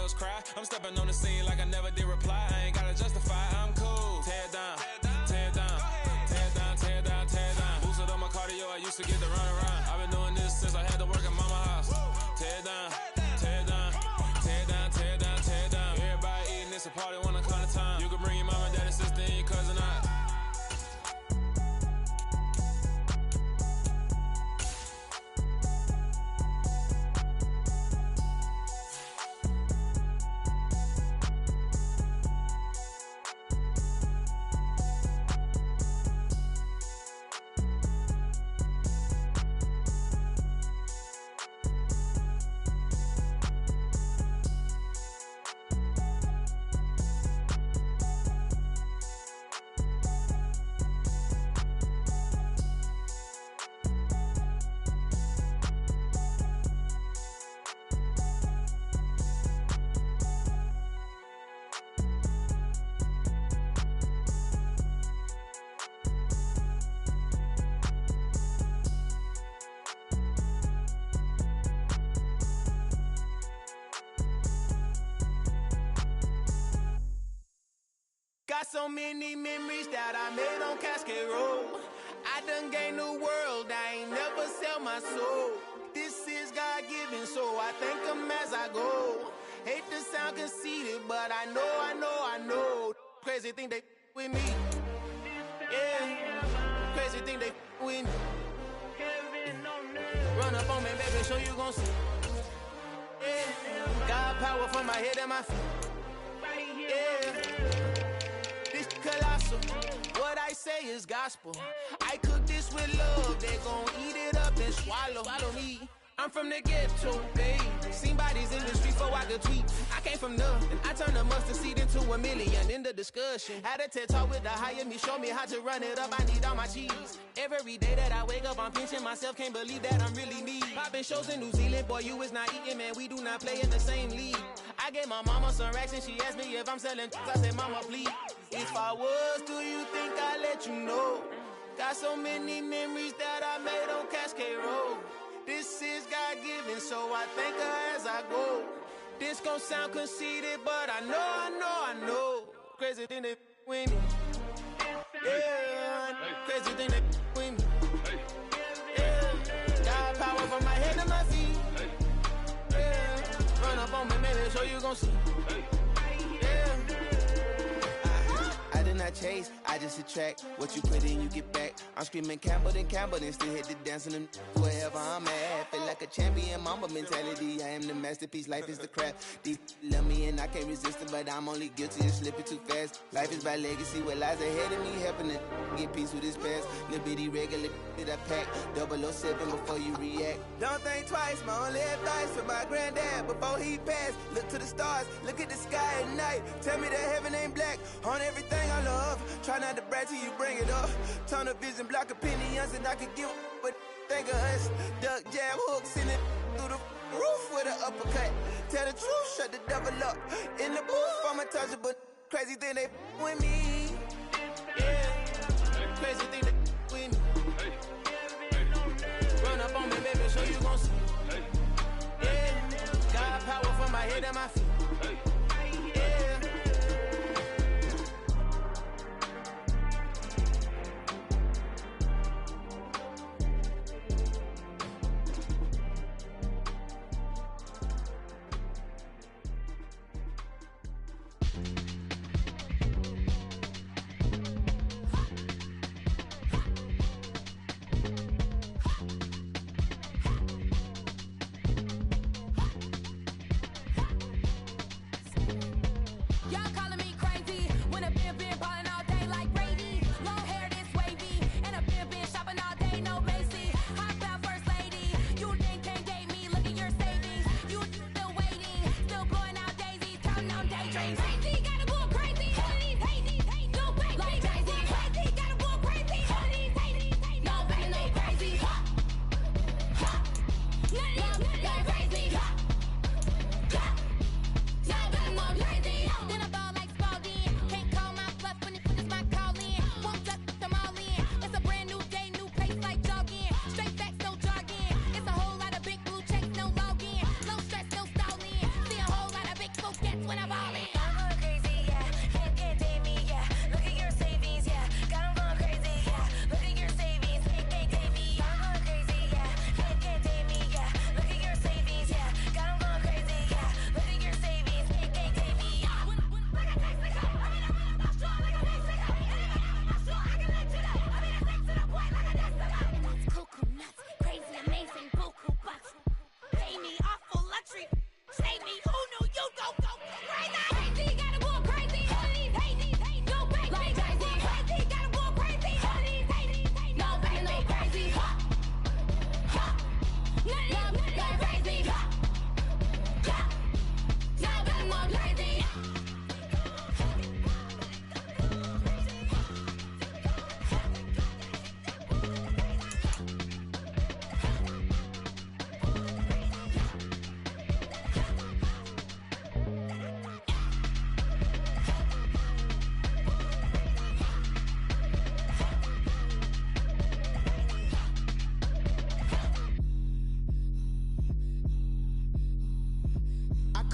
girls cry. I'm stepping on the scene like I never did reply. I ain't gotta justify, I'm cool. Tear down, tear down, tear down, tear down, tear down. Boosted up my cardio, I used to get to run around. I've been doing this since I had to work at mama house. Tear down, tear down, tear down, tear down, tear down. Everybody eating, it's a party, wanna come to time. You can bring your mama, daddy, sister, and your cousin out. Got so many memories that I made on Cascade Road. I done gained the world, I ain't never sell my soul. This is God-given, so I thank him as I go. Hate to sound conceited, but I know. Crazy thing they with me. Yeah, crazy thing they with me. Run up on me, baby, show you gon' see. Yeah, God power from my head and my feet. Yeah. Colossal. What I say is gospel. I cook this with love. They gon' eat it up and swallow. Follow me. I'm from the ghetto, babe. Seen bodies in the street before I could tweet. I came from nothing. I turned a mustard seed into a million. In the discussion, had a TED talk with the higher me. Show me how to run it up. I need all my cheese. Every day that I wake up, I'm pinching myself. Can't believe that I'm really me. Popping shows in New Zealand. Boy, you is not eating, man. We do not play in the same league. I gave my mama some racks and she asked me if I'm selling. I said, mama, please. If I was, do you think I'd let you know? Got so many memories that I made on Cascade Road. This is God-given, so I thank her as I go. This gon' sound conceited, but I know. Crazy thing they with me. Yeah, crazy thing they with me. Yeah, got power from my head to my feet. Yeah, run up on me, maybe so you gon' see. Yeah. I did not chase, I just attract. What you put in, you get back. I'm screaming Campbell, then still hit the dance and wherever I'm at. Feel like a champion, mamba mentality. I am the masterpiece, life is the crap. Deep love me and I can't resist it, but I'm only guilty of slipping too fast. Life is by legacy, what lies ahead of me, helping to get peace with this past. Little bitty regular that I pack, 007 before you react. Don't think twice, my only advice for my granddad before he passed. Look to the stars, look at the sky at night. Tell me that heaven ain't black on everything I love. Try not to brag till you bring it up. Tunnel vision, block opinions, and I could give but think of us. Duck, jab, hooks in it through the roof with an uppercut. Tell the truth, shut the devil up. In the booth, I'm untouchable. Crazy thing they with me. Yeah, crazy thing they with me. Run up on me, baby, so you gon' see. Yeah, got power from my head and my feet. Yeah.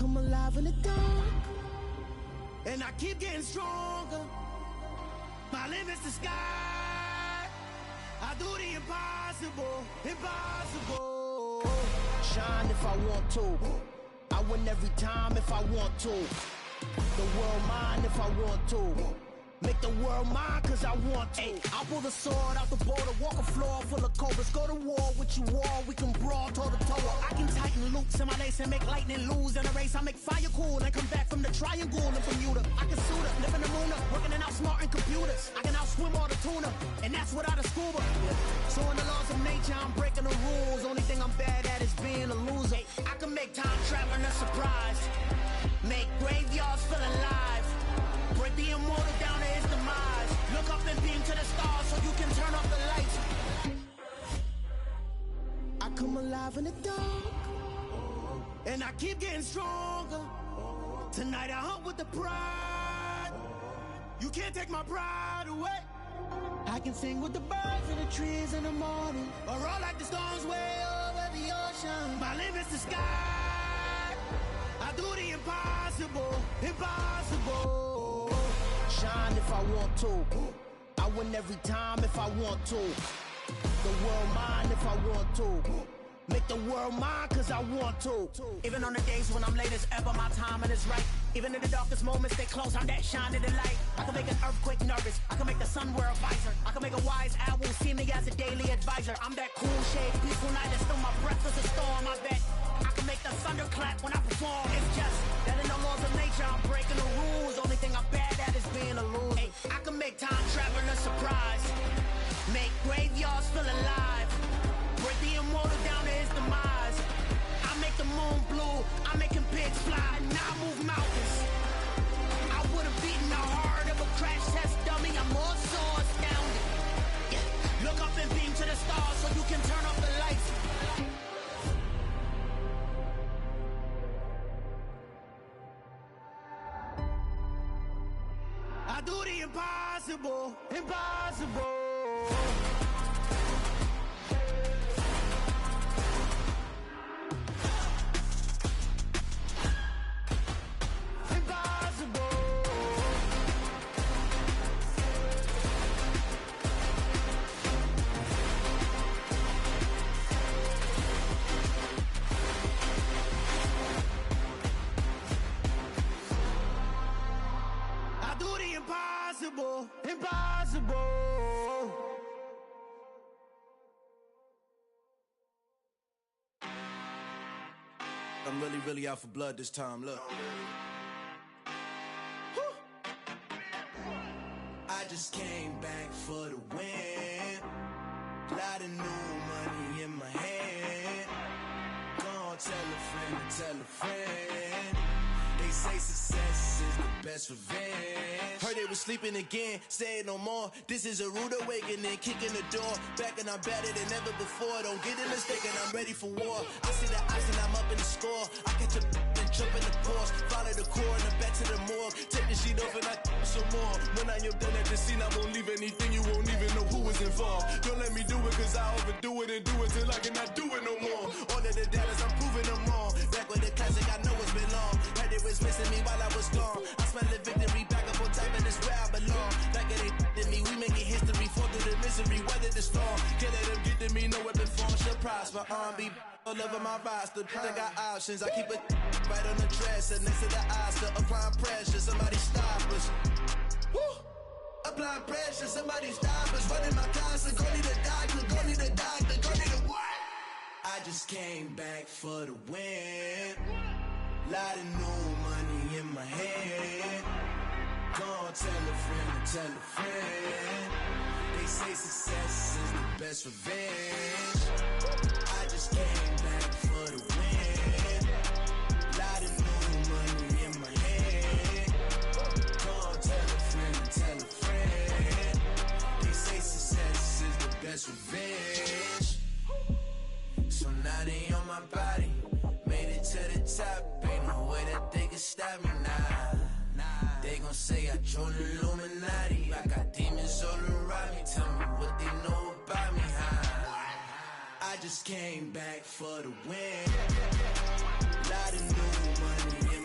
come alive in the dark, and I keep getting stronger. My limit's the sky. I do the impossible, impossible. Shine if I want to. I win every time if I want to. The world mine if I want to. Make the world mine cause I want to. I pull the sword out the border, walk a floor full of cobras. Go to war with you all, we can brawl toe to toe. I can tighten loops in my lace and make lightning lose in a race. I make fire cool and come back from the triangle and Bermuda. I can suit up, live in the moon up, working and outsmarting computers. I can outswim all the tuna, and that's without a scuba. So in the laws of nature, I'm breaking the rules. Only thing I'm bad at is being a loser. I can make time traveling a surprise, make graveyards feel alive, break the immortal down to his demise. Look up and beam to the stars so you can turn off the lights. I come alive in the dark, and I keep getting stronger. Tonight I hunt with the pride. You can't take my pride away. I can sing with the birds and the trees in the morning, or roll like the storms way over the ocean. My limit's the sky. I do the impossible, impossible. Shine if I want to. I win every time if I want to. The world mine if I want to. Make the world mine cause I want to. Even on the days when I'm late as ever, my timing is right. Even in the darkest moments, they close, I'm that shine in the light. I can make an earthquake nervous, I can make the sun wear a visor. I can make a wise owl see me as a daily advisor. I'm that cool shade, peaceful night, and still my breath is a storm, I bet. I can make the thunder clap when I perform. It's just that in the laws of nature, I'm breaking the rules. Only thing I'm bad at is being a loser. Hey, I can make time traveling a surprise, make graveyards feel alive, break the immortal down to his demise. I make the moon blue, I'm making pigs fly, now I move mountains. I would've beaten the heart of a crash test dummy. I'm more so astounded. Yeah. Look up and beam to the stars so you can turn off the lights. I do the impossible, impossible. Impossible, impossible. I'm really out for blood this time, look. I just came back for the win. Lot of new money in my hand. Gonna tell a friend to tell a friend. They say success is the best revenge. Heard they was sleeping again, say it no more. This is a rude awakening, kicking the door. Back and I'm better than ever before. Don't get it mistaken, I'm ready for war. I see the ice and I'm up in the score. I catch a and jump in the course. Follow the core and the back to the morgue. Take the sheet off and I some more. When I am done at the scene, I won't leave anything. You won't even know who was involved. Don't let me do it cause I overdo it and do it till I cannot do it no more. All of the doubters, I'm proving them wrong. Back with the classic, I know it's been long. Heard it was missing me while I was gone. I smell the victory back up on top and it's where I belong. Like it ain't to me, we making history. Fall through the misery, weather the storm. Can't let them get to me, no weapon form should prosper. Be all over my roster. I got options, I keep it right on the dresser. Next to the Oscar, applying pressure. Somebody stop us. Woo! Applying pressure, somebody stop us. Running my concert, go need a doctor, go need a doctor, go need a what? I just came back for the win. Lot of new money in my hand. Gonna tell a friend to tell a friend. They say success is the best revenge. I just came back for the win. Lot of new money in my hand. Gonna tell a friend to tell a friend. They say success is the best revenge. So now they on my body. Made it to the top, ain't no way that they can stop me now. They gon' say I joined the Illuminati. I got demons all around me. Tell me what they know about me, huh? I just came back for the win. Lot of new money in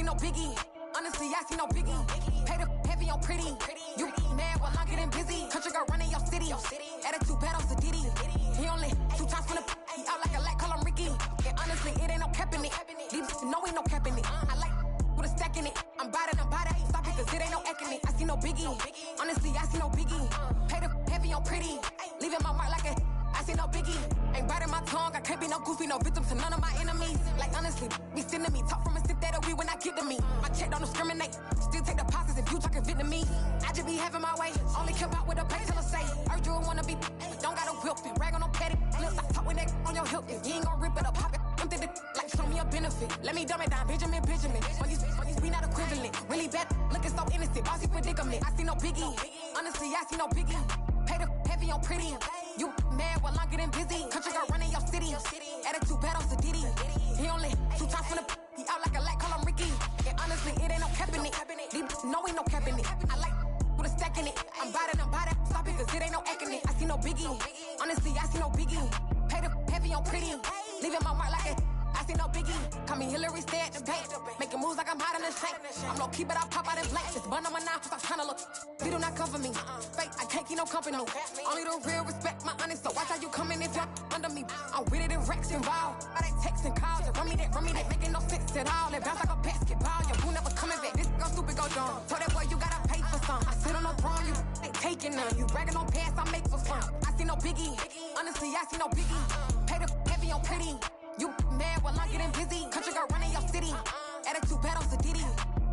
see no biggie. Honestly, I see no biggie. Pay the heavy on pretty. You mad while I'm getting busy. Country girl running your city. Attitude bad on Sadiddy. He only 2 times from the he out like a lack, call him Ricky. And honestly, it ain't no cap in it. These know ain't no cap in it. I like with a stack in it. I'm about it. Stop it, cause it ain't no eck in it. I see no biggie. Honestly, I see no biggie. Pay the heavy on pretty. Leaving my mark like a I see no biggie. Ain't biting my tongue. I can't be no goofy, no victim to none of my enemies. Like honestly, be sending me talk from a sip that we when I get to me. My check don't discriminate. Still take deposits if you talking Vietnamese. I just be having my way. Only care about what the pay teller say. Urge you wanna be. Don't gotta whip it. Rag on no petty. Flips, I talk with that on your hip. If you ain't gon' rip it up, pop it. Empty the like show me a benefit. Let me dumb it down, Benjamin. When you we not equivalent. Really bad, looking so innocent. Bossy predicament. I see no biggie. Honestly, I see no biggie. Pay the heavy on pretty. You mad while I'm getting busy. Country girl running your city. Attitude bad on Sadiddy. He only 2 times from the he out like a lack, call him Ricky. And honestly, it ain't no cap in it. These know ain't no cap in it. I like with a stack in it. I'm about it. Stop it, cause it ain't no eck in it. I see no biggie. Honestly, I see no biggie. Pay the heavy on pretty. Leaving my mark like a I see no biggie. Call me Hillary, stay at the bank. Making moves like I'm hot in the shank. I'm low key, but I pop out in blank. Just bun on my knife, stop trying to look. They do not cover me. Fake, I can't keep no company. Only the real respect my honest. So watch how you coming if you're under me. I'm with it in Rex involved. I they text and call. Just run me that. Making no sense at all. They bounce like a basketball. Yo, you never coming back. This go stupid, go dumb. Told that boy you gotta pay for some. I sit on no throne, you ain't taking none. You bragging on pants, I make for fun. I see no biggie. Honestly, I see no biggie. Pay the heavy on pretty. You mad while I'm getting busy. Country girl running your city. Attitude bad on Sadiddy.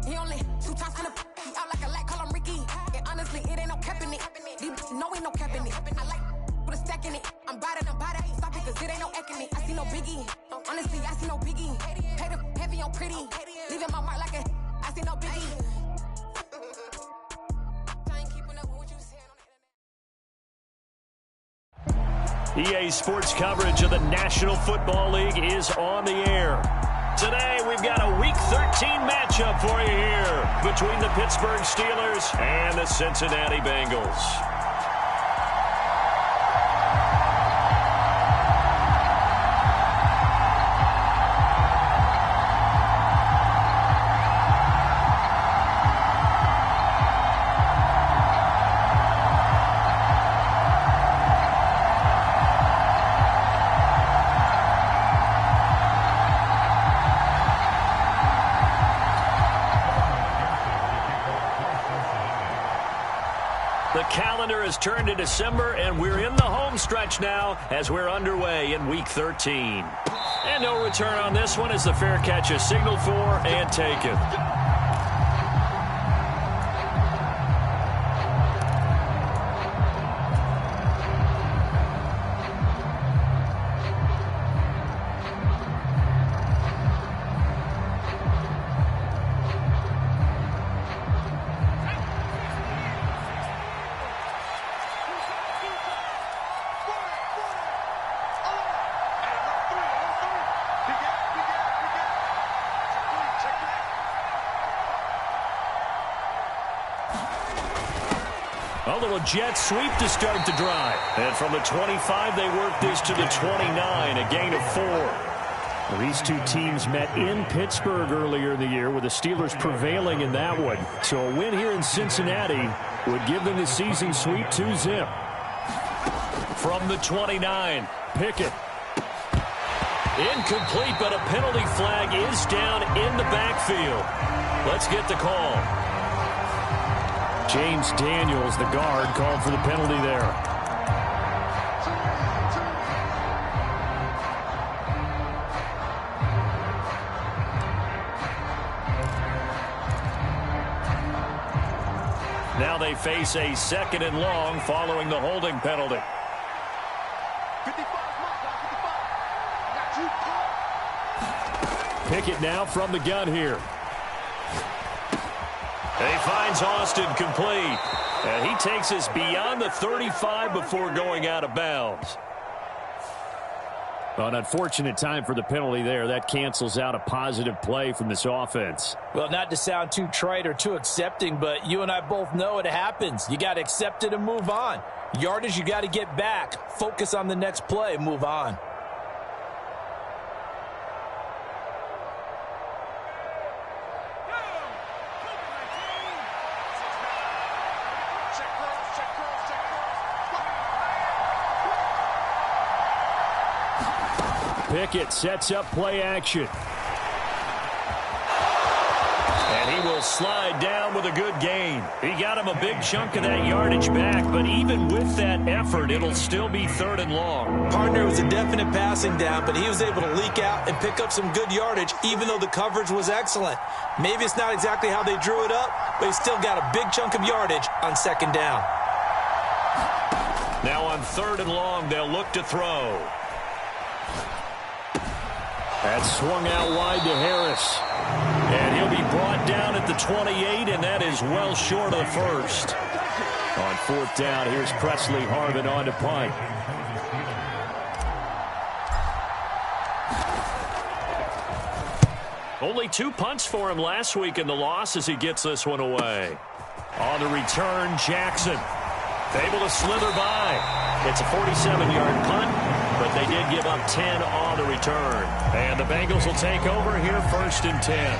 He only 2 times from the he out like a lack, call him Ricky. And honestly, it ain't no cap in it. These know ain't no cap in it. I like with a stack in it. I'm about it. Stop it, cause it ain't no eck in it. I see no biggie. Honestly, I see no biggie. Pay the heavy on pretty. Leaving my mark like a I see no biggie. I ain't keeping up with what you said on the internet. EA Sports coverage of the National Football League is on the air. Today, we've got a Week 13 matchup for you here between the Pittsburgh Steelers and the Cincinnati Bengals. The calendar has turned to December, and we're in the home stretch now as we're underway in Week 13. And no return on this one as the fair catch is signaled for and taken. A little jet sweep to start the drive. And from the 25, they work this to the 29, a gain of 4. Well, these two teams met in Pittsburgh earlier in the year, with the Steelers prevailing in that one. So a win here in Cincinnati would give them the season sweep 2-zip. From the 29, Pickett. Incomplete, but a penalty flag is down in the backfield. Let's get the call. James Daniels, the guard, called for the penalty there. Now they face a 2nd and long following the holding penalty. 55. Pickett now from the gun here. And he finds Austin complete. And he takes us beyond the 35 before going out of bounds. Well, an unfortunate time for the penalty there. That cancels out a positive play from this offense. Well, not to sound too trite or too accepting, but you and I both know it happens. You got to accept it and move on. Yardage, you got to get back. Focus on the next play. Move on. Pickett sets up play action. And he will slide down with a good gain. He got him a big chunk of that yardage back, but even with that effort, it'll still be 3rd and long. Partner was a definite passing down, but he was able to leak out and pick up some good yardage, even though the coverage was excellent. Maybe it's not exactly how they drew it up, but he still got a big chunk of yardage on 2nd down. Now on 3rd and long, they'll look to throw. That's swung out wide to Harris. And he'll be brought down at the 28, and that is well short of the first. On 4th down, here's Presley Harvin on to punt. Only 2 punts for him last week in the loss as he gets this one away. On the return, Jackson. Able to slither by. It's a 47-yard punt, but they did give up 10 on the return. And the Bengals will take over here 1st and 10.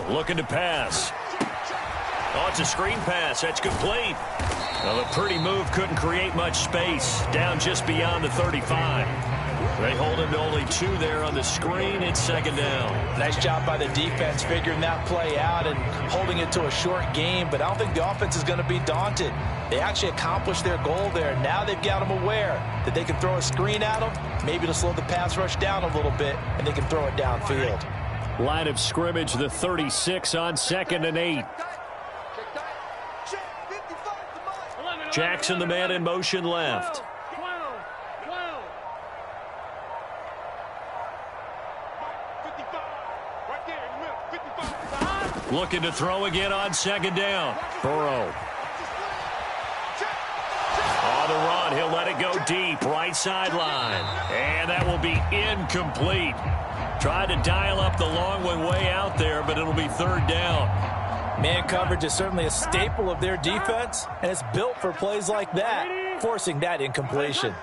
Looking to pass. Oh, it's a screen pass. That's complete. Well, a pretty move couldn't create much space. Down just beyond the 35. They hold him to only 2 there on the screen. It's 2nd down. Nice job by the defense figuring that play out and holding it to a short game, but I don't think the offense is going to be daunted. They actually accomplished their goal there. Now they've got them aware that they can throw a screen at them, maybe to slow the pass rush down a little bit, and they can throw it downfield. Line of scrimmage, the 36 on 2nd and 8. Jackson, the man in motion left. Looking to throw again on 2nd down. Burrow. On the run, he'll let it go deep, right sideline. And that will be incomplete. Tried to dial up the long one way out there, but it'll be 3rd down. Man coverage is certainly a staple of their defense, and it's built for plays like that, forcing that incompletion.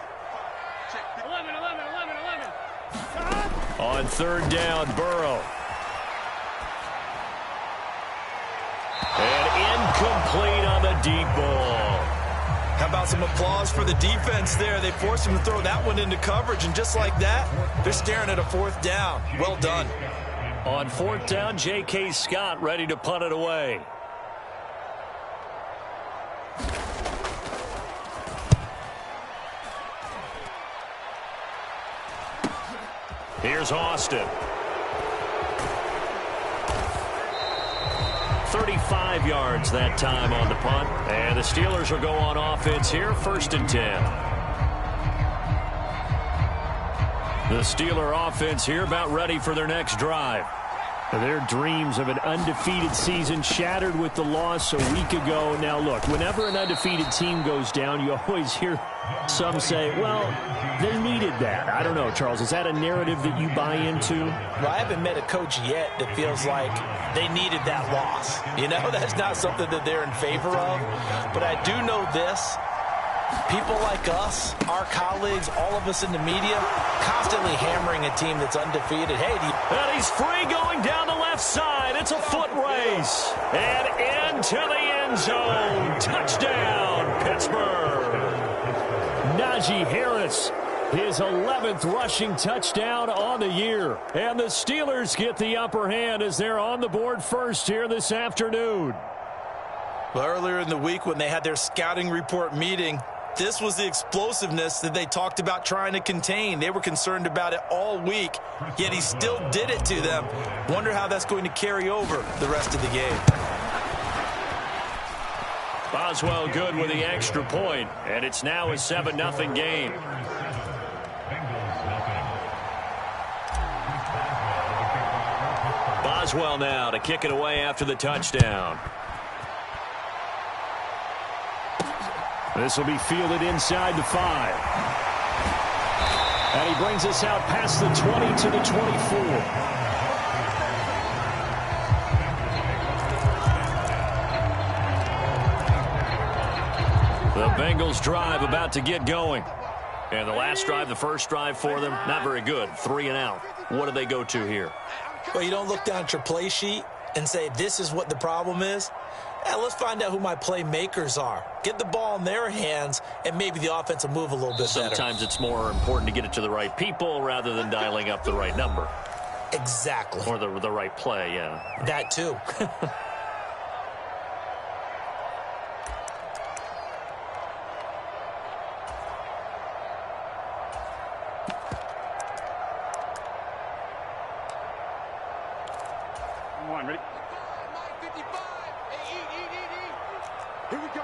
On 3rd down, Burrow. And incomplete on the deep ball. How about some applause for the defense there? They forced him to throw that one into coverage, and just like that, they're staring at a 4th down. Well done. On 4th down, J.K. Scott ready to punt it away. Here's Austin. 35 yards that time on the punt. And the Steelers will go on offense here, 1st and 10. The Steeler offense here about ready for their next drive. Their dreams of an undefeated season shattered with the loss a week ago. Now, look, whenever an undefeated team goes down, you always hear some say, well, they needed that. I don't know, Charles. Is that a narrative that you buy into? Well, I haven't met a coach yet that feels like they needed that loss. You know, that's not something that they're in favor of. But I do know this. People like us, our colleagues, all of us in the media, constantly hammering a team that's undefeated. Hey, and he's free going down the left side. It's a foot race. And into the end zone. Touchdown, Pittsburgh. Najee Harris, his 11th rushing touchdown on the year. And the Steelers get the upper hand as they're on the board first here this afternoon. Well, earlier in the week when they had their scouting report meeting, this was the explosiveness that they talked about trying to contain. They were concerned about it all week, yet he still did it to them. Wonder how that's going to carry over the rest of the game. Boswell good with the extra point, and it's now a 7-0 game. Boswell now to kick it away after the touchdown. This will be fielded inside the 5. And he brings us out past the 20 to the 24. The Bengals drive about to get going. And the last drive, the first drive for them, not very good. 3 and out. What do they go to here? Well, you don't look down at your play sheet and say, this is what the problem is. Let's find out who my playmakers are. Get the ball in their hands, and maybe the offense will move a little bit better. Sometimes it's more important to get it to the right people rather than dialing up the right number. Exactly. Or the right play, yeah. That too. Ready? Here we go.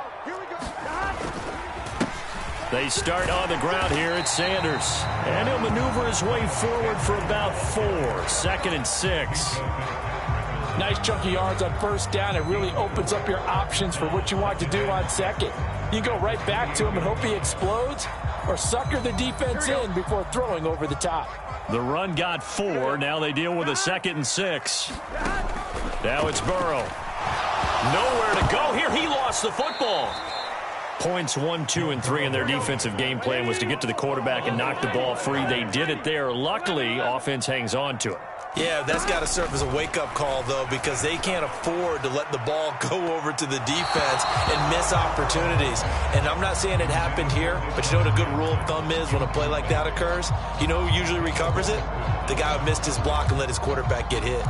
They start on the ground here. It's Sanders. And he'll maneuver his way forward for about 4. 2nd and 6. Nice chunky yards on first down. It really opens up your options for what you want to do on second. You go right back to him and hope he explodes, or sucker the defense in before throwing over the top. The run got 4. Now they deal with a 2nd and 6. Now it's Burrow. Nowhere to go here. He lost the football. Points 1, 2, and 3 in their defensive game plan was to get to the quarterback and knock the ball free. They did it there. Luckily, offense hangs on to it. Yeah, that's got to serve as a wake-up call, though, because they can't afford to let the ball go over to the defense and miss opportunities. And I'm not saying it happened here, but you know what a good rule of thumb is when a play like that occurs? You know who usually recovers it? The guy who missed his block and let his quarterback get hit.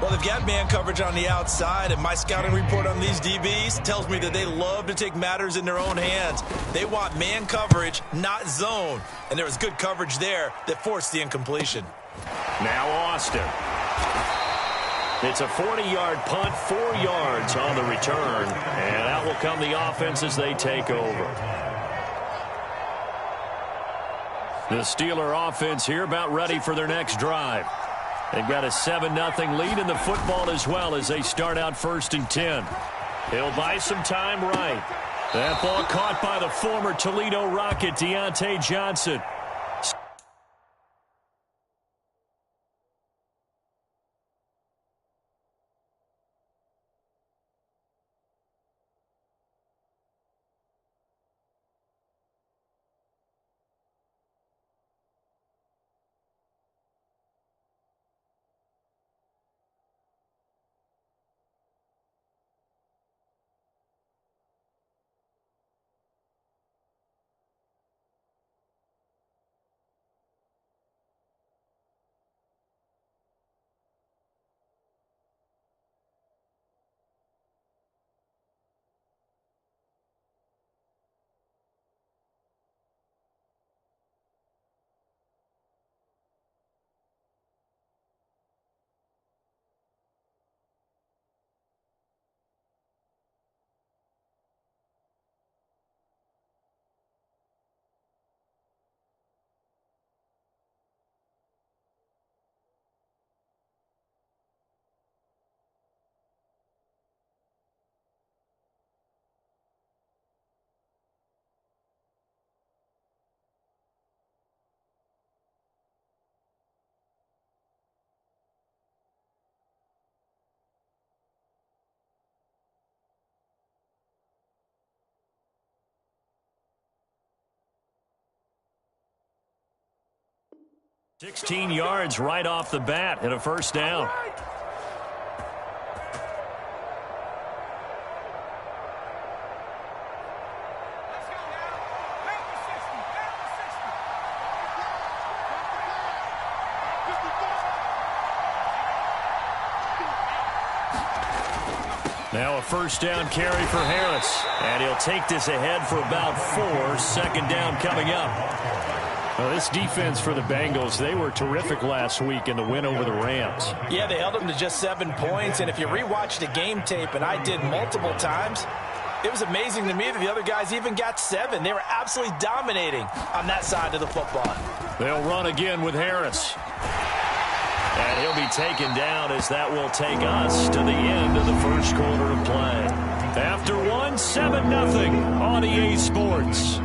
Well, they've got man coverage on the outside, and my scouting report on these DBs tells me that they love to take matters in their own hands. They want man coverage, not zone. And there was good coverage there that forced the incompletion. Now Austin. It's a 40-yard punt, 4 yards on the return. And out will come the offense as they take over. The Steeler offense here about ready for their next drive. They've got a 7-0 lead in the football as well as they start out 1st and 10. He'll buy some time right. That ball caught by the former Toledo Rocket, Deontay Johnson. $16 yards right off the bat and a 1st down. Now a 1st down carry for Harris. And he'll take this ahead for about 4. 2nd down coming up. Well, this defense for the Bengals, they were terrific last week in the win over the Rams. Yeah, they held them to just 7 points. And if you rewatch the game tape, and I did multiple times, it was amazing to me that the other guys even got 7. They were absolutely dominating on that side of the football. They'll run again with Harris. And he'll be taken down as that will take us to the end of the 1st quarter of play. After 1, 7-0 on EA Sports.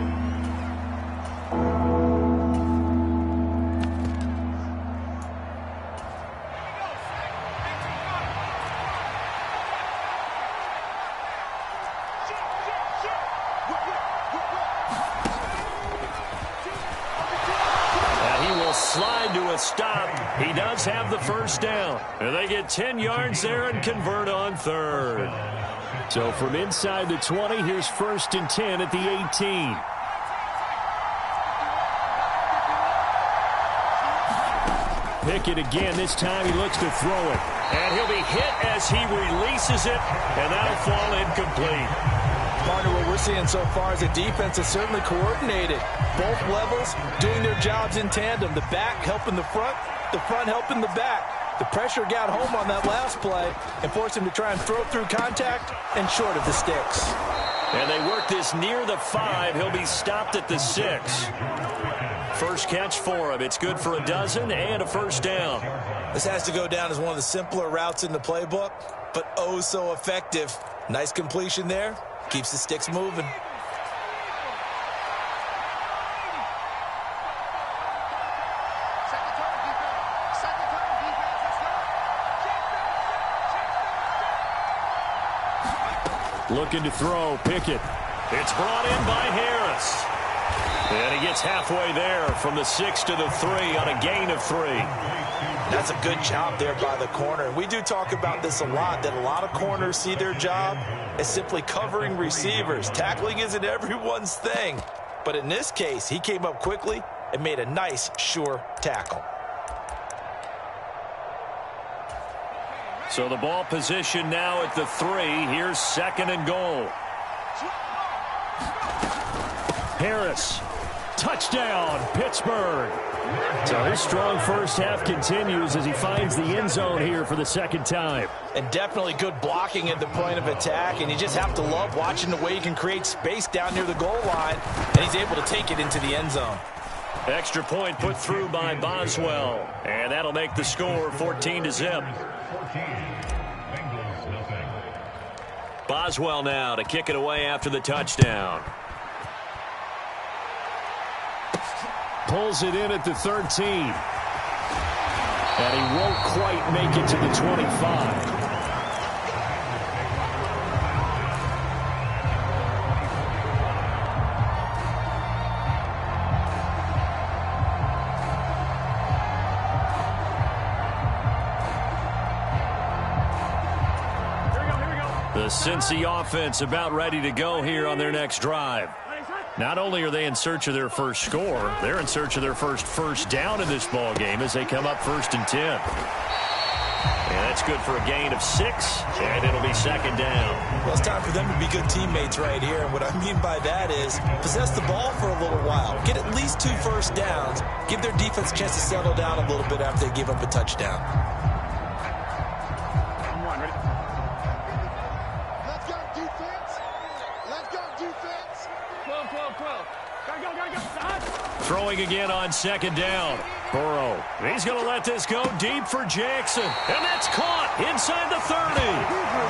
to a stop. He does have the first down. And they get 10 yards there and convert on third. So from inside the 20, here's 1st and 10 at the 18. Pickett again. This time he looks to throw it. And he'll be hit as he releases it, and that'll fall incomplete. Partner, what we're seeing so far is the defense is certainly coordinated. Both levels doing their jobs in tandem. The back helping the front helping the back. The pressure got home on that last play and forced him to try and throw through contact and short of the sticks. And they work this near the 5. He'll be stopped at the 6. First catch for him. It's good for a dozen and a first down. This has to go down as one of the simpler routes in the playbook, but oh so effective. Nice completion there. Keeps the sticks moving. Looking to throw. Pickett. It's brought in by Harris. And he gets halfway there from the 6 to the 3 on a gain of 3. That's a good job there by the corner. We do talk about this a lot, that a lot of corners see their job as simply covering receivers. Tackling isn't everyone's thing. But in this case, he came up quickly and made a nice, sure tackle. So the ball position now at the 3. Here's 2nd and goal. Harris. Touchdown, Pittsburgh. So his strong first half continues as he finds the end zone here for the 2nd time. And definitely good blocking at the point of attack. And you just have to love watching the way he can create space down near the goal line. And he's able to take it into the end zone. Extra point put through by Boswell. And that'll make the score 14-0. Boswell now to kick it away after the touchdown. Pulls it in at the 13. And he won't quite make it to the 25. The Cincy offense about ready to go here on their next drive. Not only are they in search of their first score, they're in search of their first down in this ball game as they come up 1st and 10. And that's good for a gain of 6, and it'll be 2nd down. Well, it's time for them to be good teammates right here. And what I mean by that is possess the ball for a little while. Get at least 2 first downs. Give their defense a chance to settle down a little bit after they give up a touchdown. Throwing again on 2nd down. Burrow. He's going to let this go deep for Jackson. And that's caught inside the 30.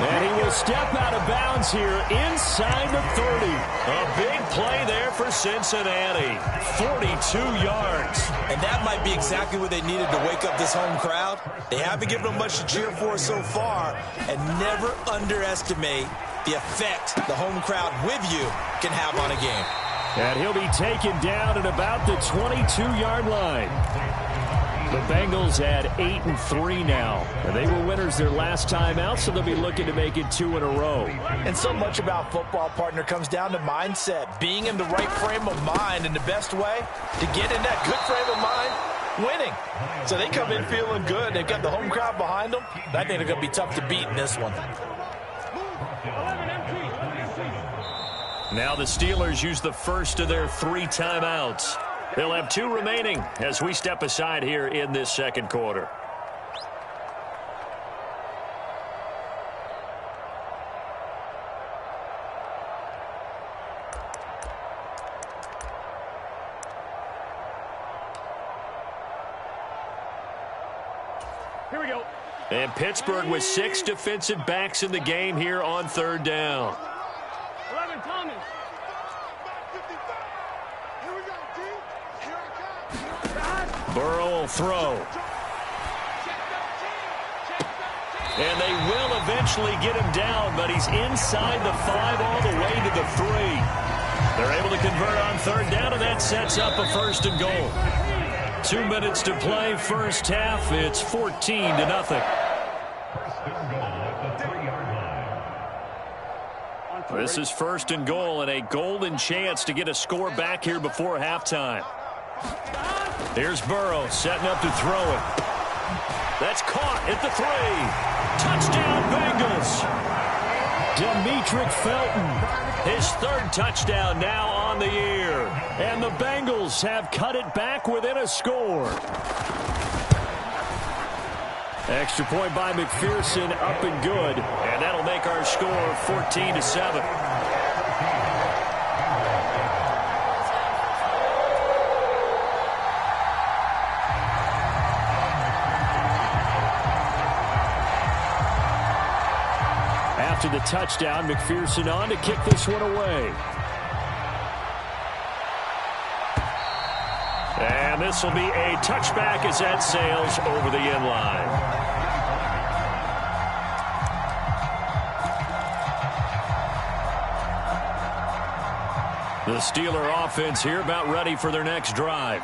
And he will step out of bounds here inside the 30. A big play there for Cincinnati. 42 yards. And that might be exactly what they needed to wake up this home crowd. They haven't given them much to cheer for so far. And never underestimate the effect the home crowd with you can have on a game. And he'll be taken down at about the 22-yard line. The Bengals at 8-3 now. And they were winners their last time out, so they'll be looking to make it 2 in a row. And so much about football, partner, comes down to mindset. Being in the right frame of mind, and the best way to get in that good frame of mind, winning. So they come in feeling good. They've got the home crowd behind them. I think they're going to be tough to beat in this one. Now the Steelers use the first of their 3 timeouts. They'll have 2 remaining as we step aside here in this 2nd quarter. Here we go. And Pittsburgh with 6 defensive backs in the game here on 3rd down. 11 Thomas. Burrow will throw. And they will eventually get him down, but he's inside the 5 all the way to the 3. They're able to convert on 3rd down, and that sets up a 1st and goal. 2 minutes to play, first half. It's 14-0. This is first and goal and a golden chance to get a score back here before halftime. Here's Burrow setting up to throw it. That's caught at the 3. Touchdown, Bengals. Demetric Felton, his 3rd touchdown now on the year. And the Bengals have cut it back within a score. Extra point by McPherson, up and good. And that'll make our score 14-7. After the touchdown, McPherson on to kick this one away. And this will be a touchback as that sails over the end line. The Steeler offense here about ready for their next drive.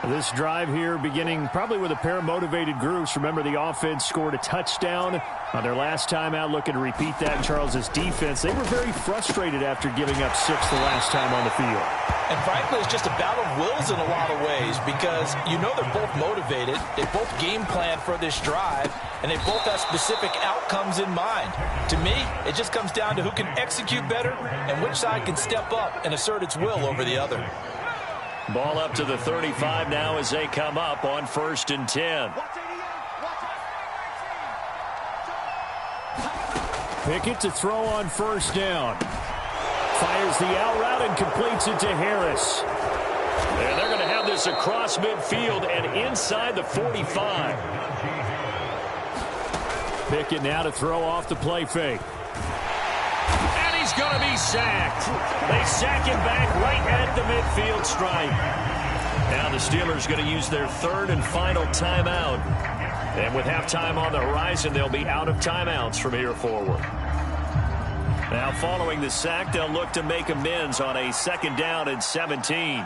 This drive here beginning probably with a pair of motivated groups. Remember, the offense scored a touchdown on their last time out. Looking to repeat that in Charles's defense. They were very frustrated after giving up 6 the last time on the field. And frankly, it's just a battle of wills in a lot of ways because you know they're both motivated. They both game plan for this drive, and they both have specific outcomes in mind. To me, it just comes down to who can execute better and which side can step up and assert its will over the other. Ball up to the 35 now as they come up on 1st and 10. Pickett to throw on 1st down. Fires the out route and completes it to Harris. And they're going to have this across midfield and inside the 45. Pickett now to throw off the play fake. And he's going to be sacked. They sack him back right at the midfield stripe. Now the Steelers going to use their 3rd and final timeout. And with halftime on the horizon, they'll be out of timeouts from here forward. Now following the sack, they'll look to make amends on a 2nd down and 17.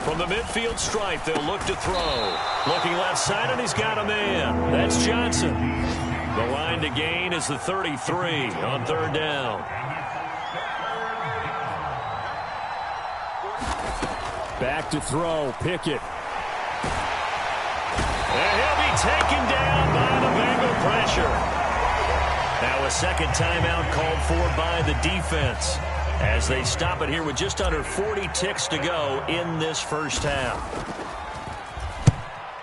From the midfield stripe, they'll look to throw. Looking left side, and he's got a man. That's Johnson. The line to gain is the 33 on 3rd down. Back to throw, Pickett. And he'll be taken down by the Bengal pressure. Now a 2nd timeout called for by the defense as they stop it here with just under 40 ticks to go in this first half.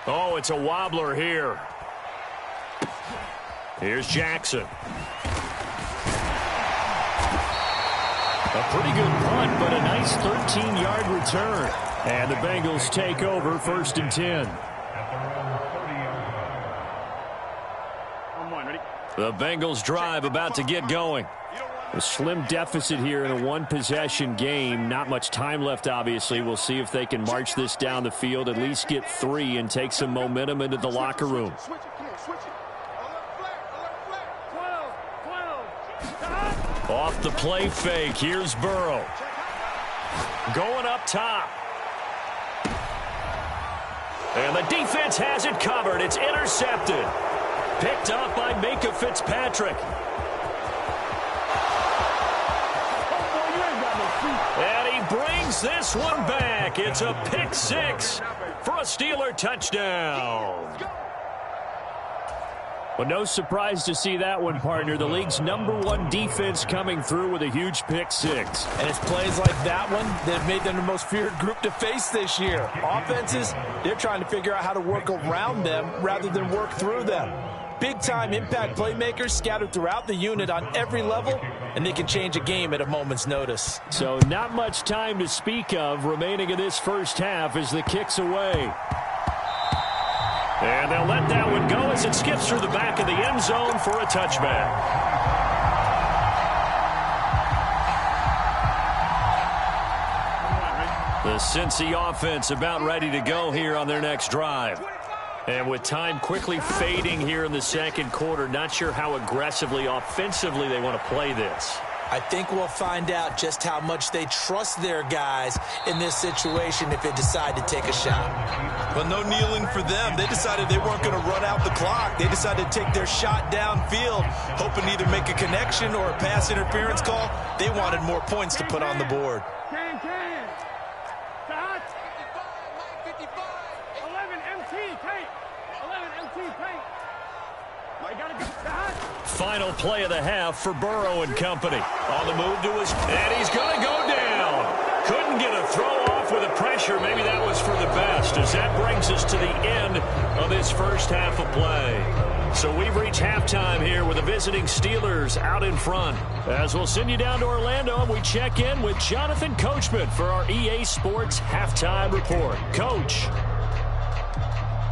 Oh, it's a wobbler here. Here's Jackson. A pretty good punt, but a nice 13-yard return. And the Bengals take over 1st and 10. The Bengals drive about to get going. A slim deficit here in a 1-possession game. Not much time left, obviously. We'll see if they can march this down the field, at least get 3 and take some momentum into the locker room. Off the play fake, here's Burrow. Going up top. And the defense has it covered. It's intercepted. Picked up by Minka Fitzpatrick. And he brings this one back. It's a pick 6 for a Steeler touchdown. Well, no surprise to see that one, partner. The league's #1 defense coming through with a huge pick 6. And it's plays like that one that have made them the most feared group to face this year. Offenses, they're trying to figure out how to work around them rather than work through them. Big-time impact playmakers scattered throughout the unit on every level, and they can change a game at a moment's notice. So not much time to speak of remaining in this first half as the kick's away. And they'll let that one go as it skips through the back of the end zone for a touchback. The Cincy offense about ready to go here on their next drive. And with time quickly fading here in the second quarter, not sure how aggressively, offensively they want to play this. I think we'll find out just how much they trust their guys in this situation if they decide to take a shot. Well, no kneeling for them. They decided they weren't going to run out the clock. They decided to take their shot downfield, hoping to either make a connection or a pass interference call. They wanted more points to put on the board. Can. Start. 55. 11 MT paint. 11 MT paint. I gotta go. Start. Final play of the half for Burrow and company. On the move to his, and he's going to go down. Couldn't get a throw off with the pressure. Maybe that was for the best, as that brings us to the end of this first half of play. So we've reached halftime here with the visiting Steelers out in front. As we'll send you down to Orlando, and we check in with Jonathan Coachman for our EA Sports Halftime Report. Coach.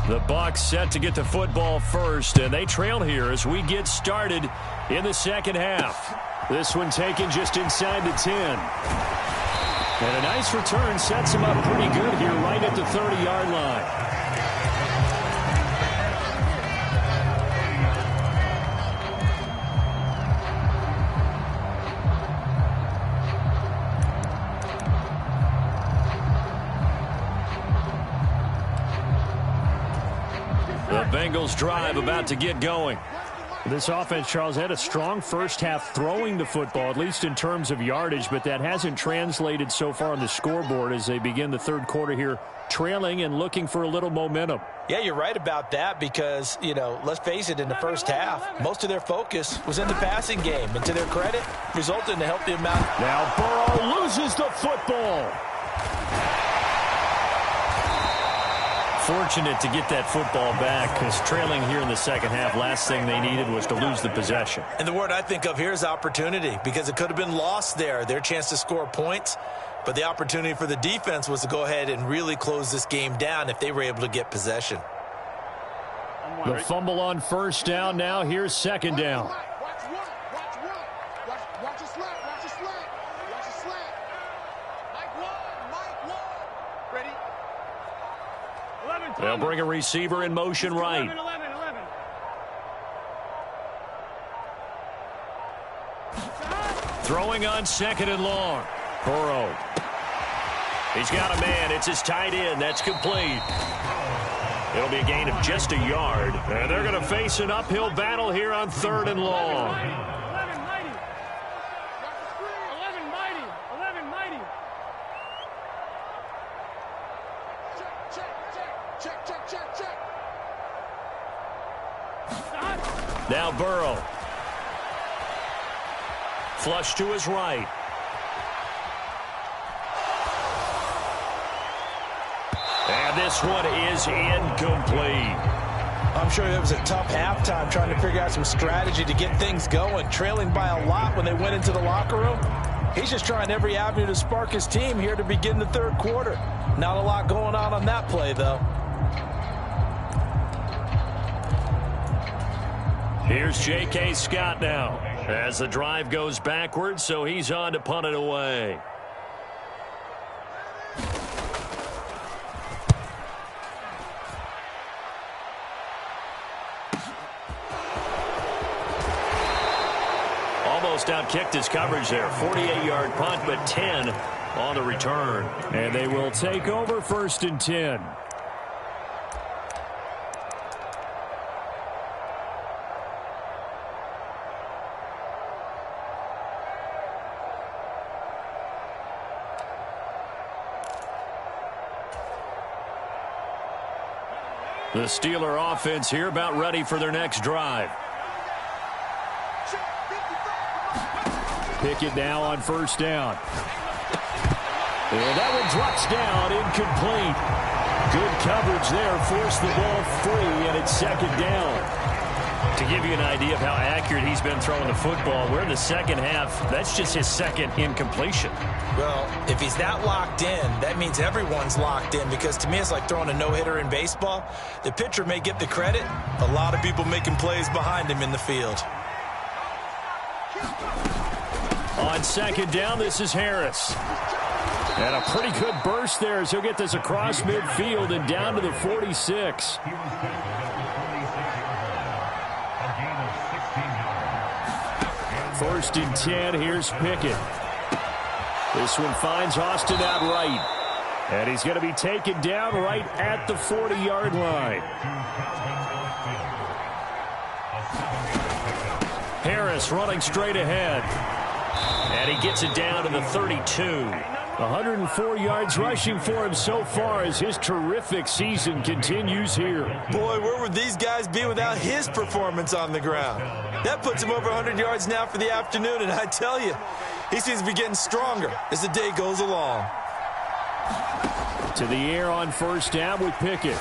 The Bucs set to get the football first, and they trail here as we get started in the second half. This one taken just inside the 10. And a nice return sets him up pretty good here right at the 30-yard line. The Bengals drive about to get going. This offense, Charles, had a strong first half throwing the football, at least in terms of yardage, but that hasn't translated so far on the scoreboard as they begin the third quarter here, trailing and looking for a little momentum. Yeah, you're right about that because, let's face it, in the first half, most of their focus was in the passing game. And to their credit, resulted in a healthy amount. Now Burrow loses the football. Fortunate to get that football back because trailing here in the second half, last thing they needed was to lose the possession. And the word I think of here is opportunity because it could have been lost there, their chance to score points. But the opportunity for the defense was to go ahead and really close this game down if they were able to get possession. The fumble on first down. Now here's second down. Watch your slant. Mike one. Ready? They'll bring a receiver in motion right. 11. Throwing on second and long. Burrow. He's got a man. It's his tight end. That's complete. It'll be a gain of just a yard. And they're going to face an uphill battle here on third and long. 11 mighty. Check. Now Burrow. Flush to his right. And this one is incomplete. I'm sure it was a tough halftime trying to figure out some strategy to get things going. Trailing by a lot when they went into the locker room. He's just trying every avenue to spark his team here to begin the third quarter. Not a lot going on that play, though. Here's J.K. Scott now as the drive goes backwards, so he's on to punt it away. Almost outkicked his coverage there. 48-yard punt, but 10 on the return. And they will take over first and 10. The Steeler offense here about ready for their next drive. Pickett now on first down. And that one drops down, incomplete. Good coverage there, forced the ball free, and it's second down. To give you an idea of how accurate he's been throwing the football, we're in the second half. That's just his second incompletion. Well, if he's that locked in, that means everyone's locked in because to me it's like throwing a no-hitter in baseball. The pitcher may get the credit. A lot of people making plays behind him in the field. On second down, this is Harris. And a pretty good burst there as he'll get this across midfield and down to the 46. 1st and 10. Here's Pickett. This one finds Austin out right. And he's going to be taken down right at the 40-yard line. Harris running straight ahead. And he gets it down to the 32. 104 yards rushing for him so far as his terrific season continues here. Boy, where would these guys be without his performance on the ground? That puts him over 100 yards now for the afternoon, and I tell you, he seems to be getting stronger as the day goes along. To the air on 1st down with Pickett.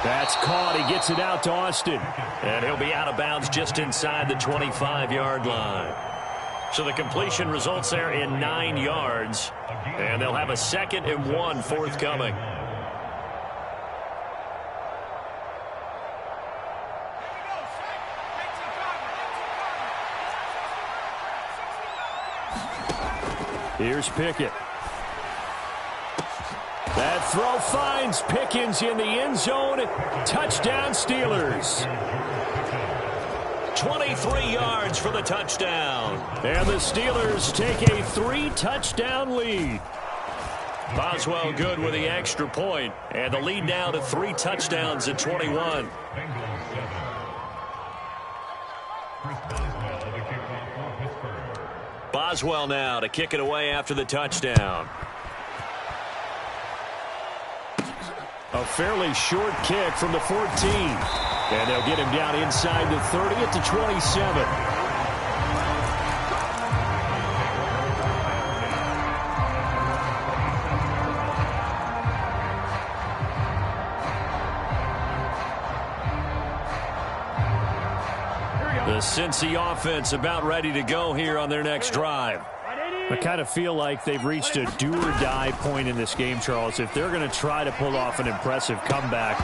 That's caught. He gets it out to Austin. And he'll be out of bounds just inside the 25-yard line. So the completion results there in 9 yards. And they'll have a 2nd and 1 forthcoming. Here's Pickett. That throw finds Pickens in the end zone. Touchdown, Steelers. 23 yards for the touchdown. And the Steelers take a 3-touchdown lead. Boswell good with the extra point. And the lead now to 3 touchdowns at 21. Boswell now to kick it away after the touchdown. A fairly short kick from the 14. And they'll get him down inside the 30 at the 27. The Cincy offense about ready to go here on their next drive. I kind of feel like they've reached a do-or-die point in this game, Charles. If they're going to try to pull off an impressive comeback,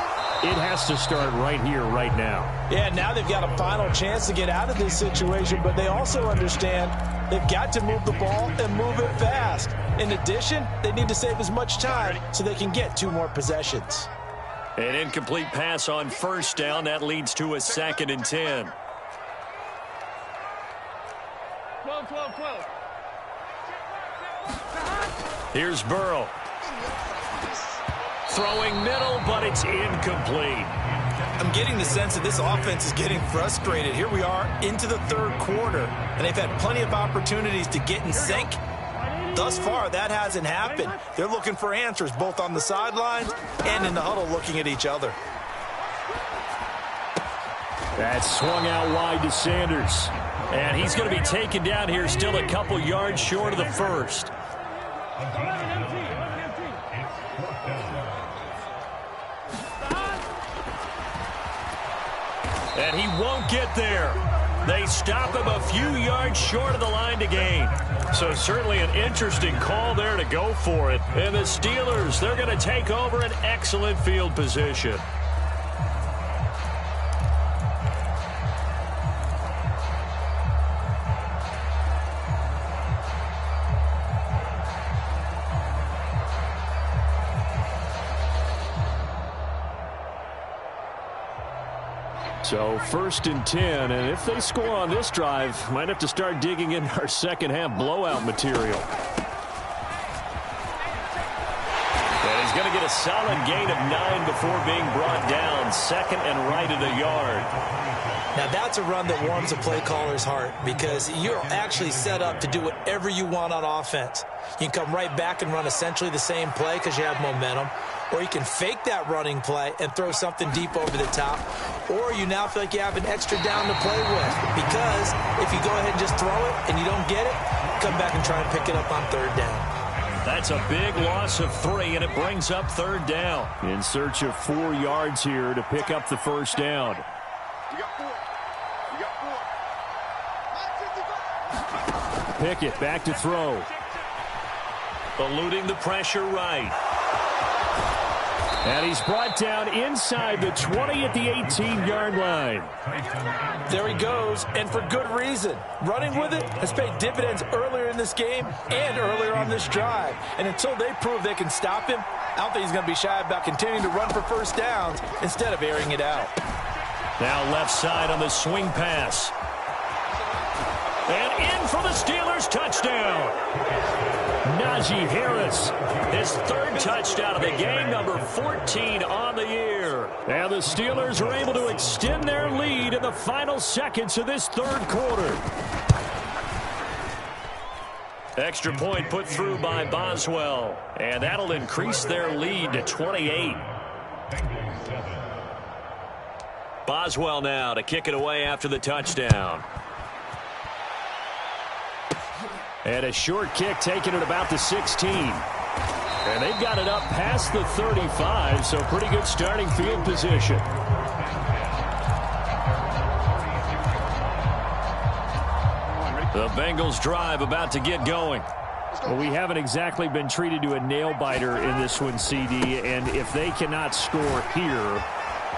it has to start right here, right now. Yeah, now they've got a final chance to get out of this situation, but they also understand they've got to move the ball and move it fast. In addition, they need to save as much time so they can get 2 more possessions. An incomplete pass on 1st down. That leads to a 2nd and 10. 12. Here's Burrow. Throwing middle, but it's incomplete. I'm getting the sense that this offense is getting frustrated. Here we are into the 3rd quarter, and they've had plenty of opportunities to get in sync. Thus far, that hasn't happened. They're looking for answers both on the sidelines and in the huddle looking at each other. That's swung out wide to Sanders. And he's going to be taken down here still a couple yards short of the 1st. And he won't get there. They stop him a few yards short of the line to gain. So certainly an interesting call there to go for it. And the Steelers, they're going to take over an excellent field position. So 1st and 10, and if they score on this drive, might have to start digging in our second half blowout material. And he's going to get a solid gain of 9 before being brought down. 2nd and right at a yard. Now that's a run that warms a play caller's heart because you're actually set up to do whatever you want on offense. You can come right back and run essentially the same play because you have momentum. Or you can fake that running play and throw something deep over the top. Or you now feel like you have an extra down to play with. Because if you go ahead and just throw it and you don't get it, come back and try and pick it up on 3rd down. That's a big loss of 3, and it brings up 3rd down. In search of 4 yards here to pick up the 1st down. Pickett back to throw. Eluding the pressure right. And he's brought down inside the 20 at the 18-yard line. There he goes, and for good reason. Running with it has paid dividends earlier in this game and earlier on this drive. And until they prove they can stop him, I don't think he's going to be shy about continuing to run for 1st downs instead of airing it out. Now left side on the swing pass. And in for the Steelers touchdown. Najee Harris, his third touchdown of the game, number 14 on the year. And the Steelers are able to extend their lead in the final seconds of this third quarter. Extra point put through by Boswell. And that'll increase their lead to 28. Boswell now to kick it away after the touchdown. And a short kick taken at about the 16. And they've got it up past the 35, so pretty good starting field position. The Bengals drive about to get going. Well, we haven't exactly been treated to a nail-biter in this one, CD, and if they cannot score here,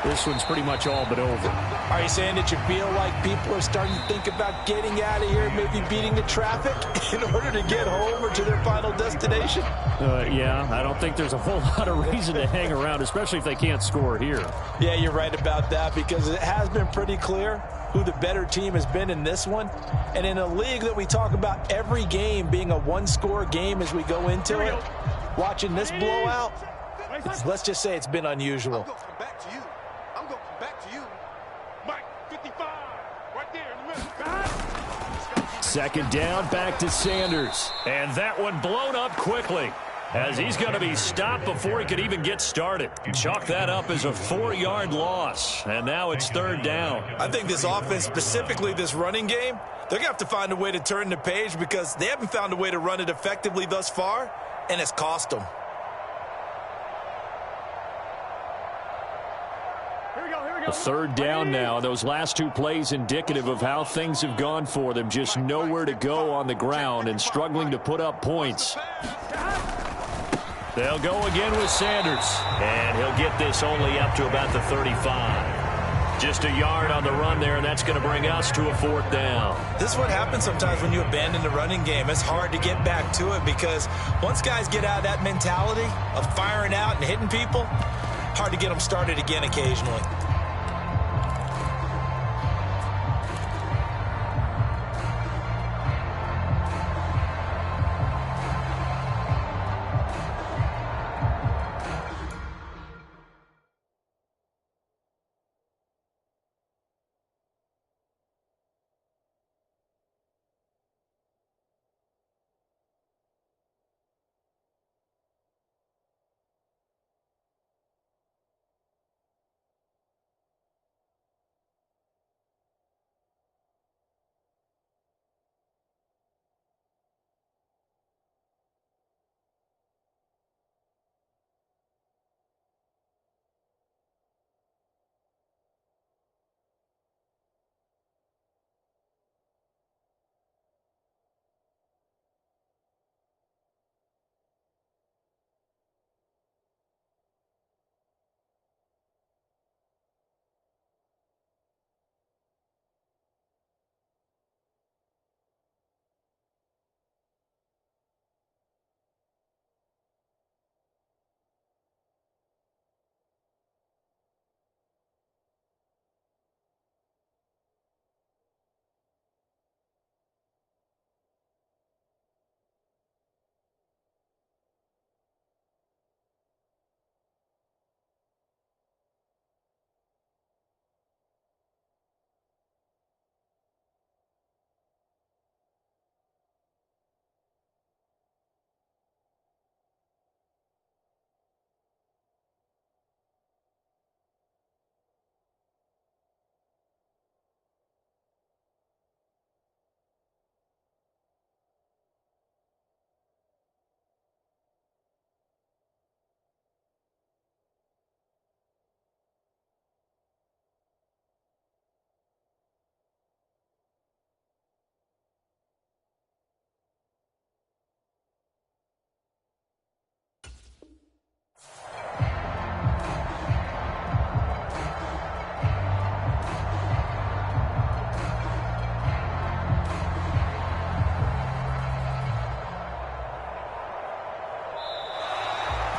this one's pretty much all but over. Are you saying that you feel like people are starting to think about getting out of here, maybe beating the traffic in order to get home or to their final destination? Yeah, I don't think there's a whole lot of reason to hang around, especially if they can't score here. Yeah, you're right about that, because it has been pretty clear who the better team has been in this one. And in a league that we talk about every game being a one-score game as we go into it, watching this blowout, let's just say it's been unusual. I'm going to come back to you. I'm going to come back to you. Mike, 55, right there in the middle. Second down, back to Sanders. And that one blown up quickly, as he's going to be stopped before he could even get started. Chalk that up as a 4-yard loss, and now it's third down. I think this offense, specifically this running game, they're going to have to find a way to turn the page, because they haven't found a way to run it effectively thus far, and it's cost them. A third down now. Those last two plays indicative of how things have gone for them. Just nowhere to go on the ground and struggling to put up points. They'll go again with Sanders. And he'll get this only up to about the 35. Just a yard on the run there, and that's going to bring us to a fourth down. This is what happens sometimes when you abandon the running game. It's hard to get back to it, because once guys get out of that mentality of firing out and hitting people, hard to get them started again occasionally.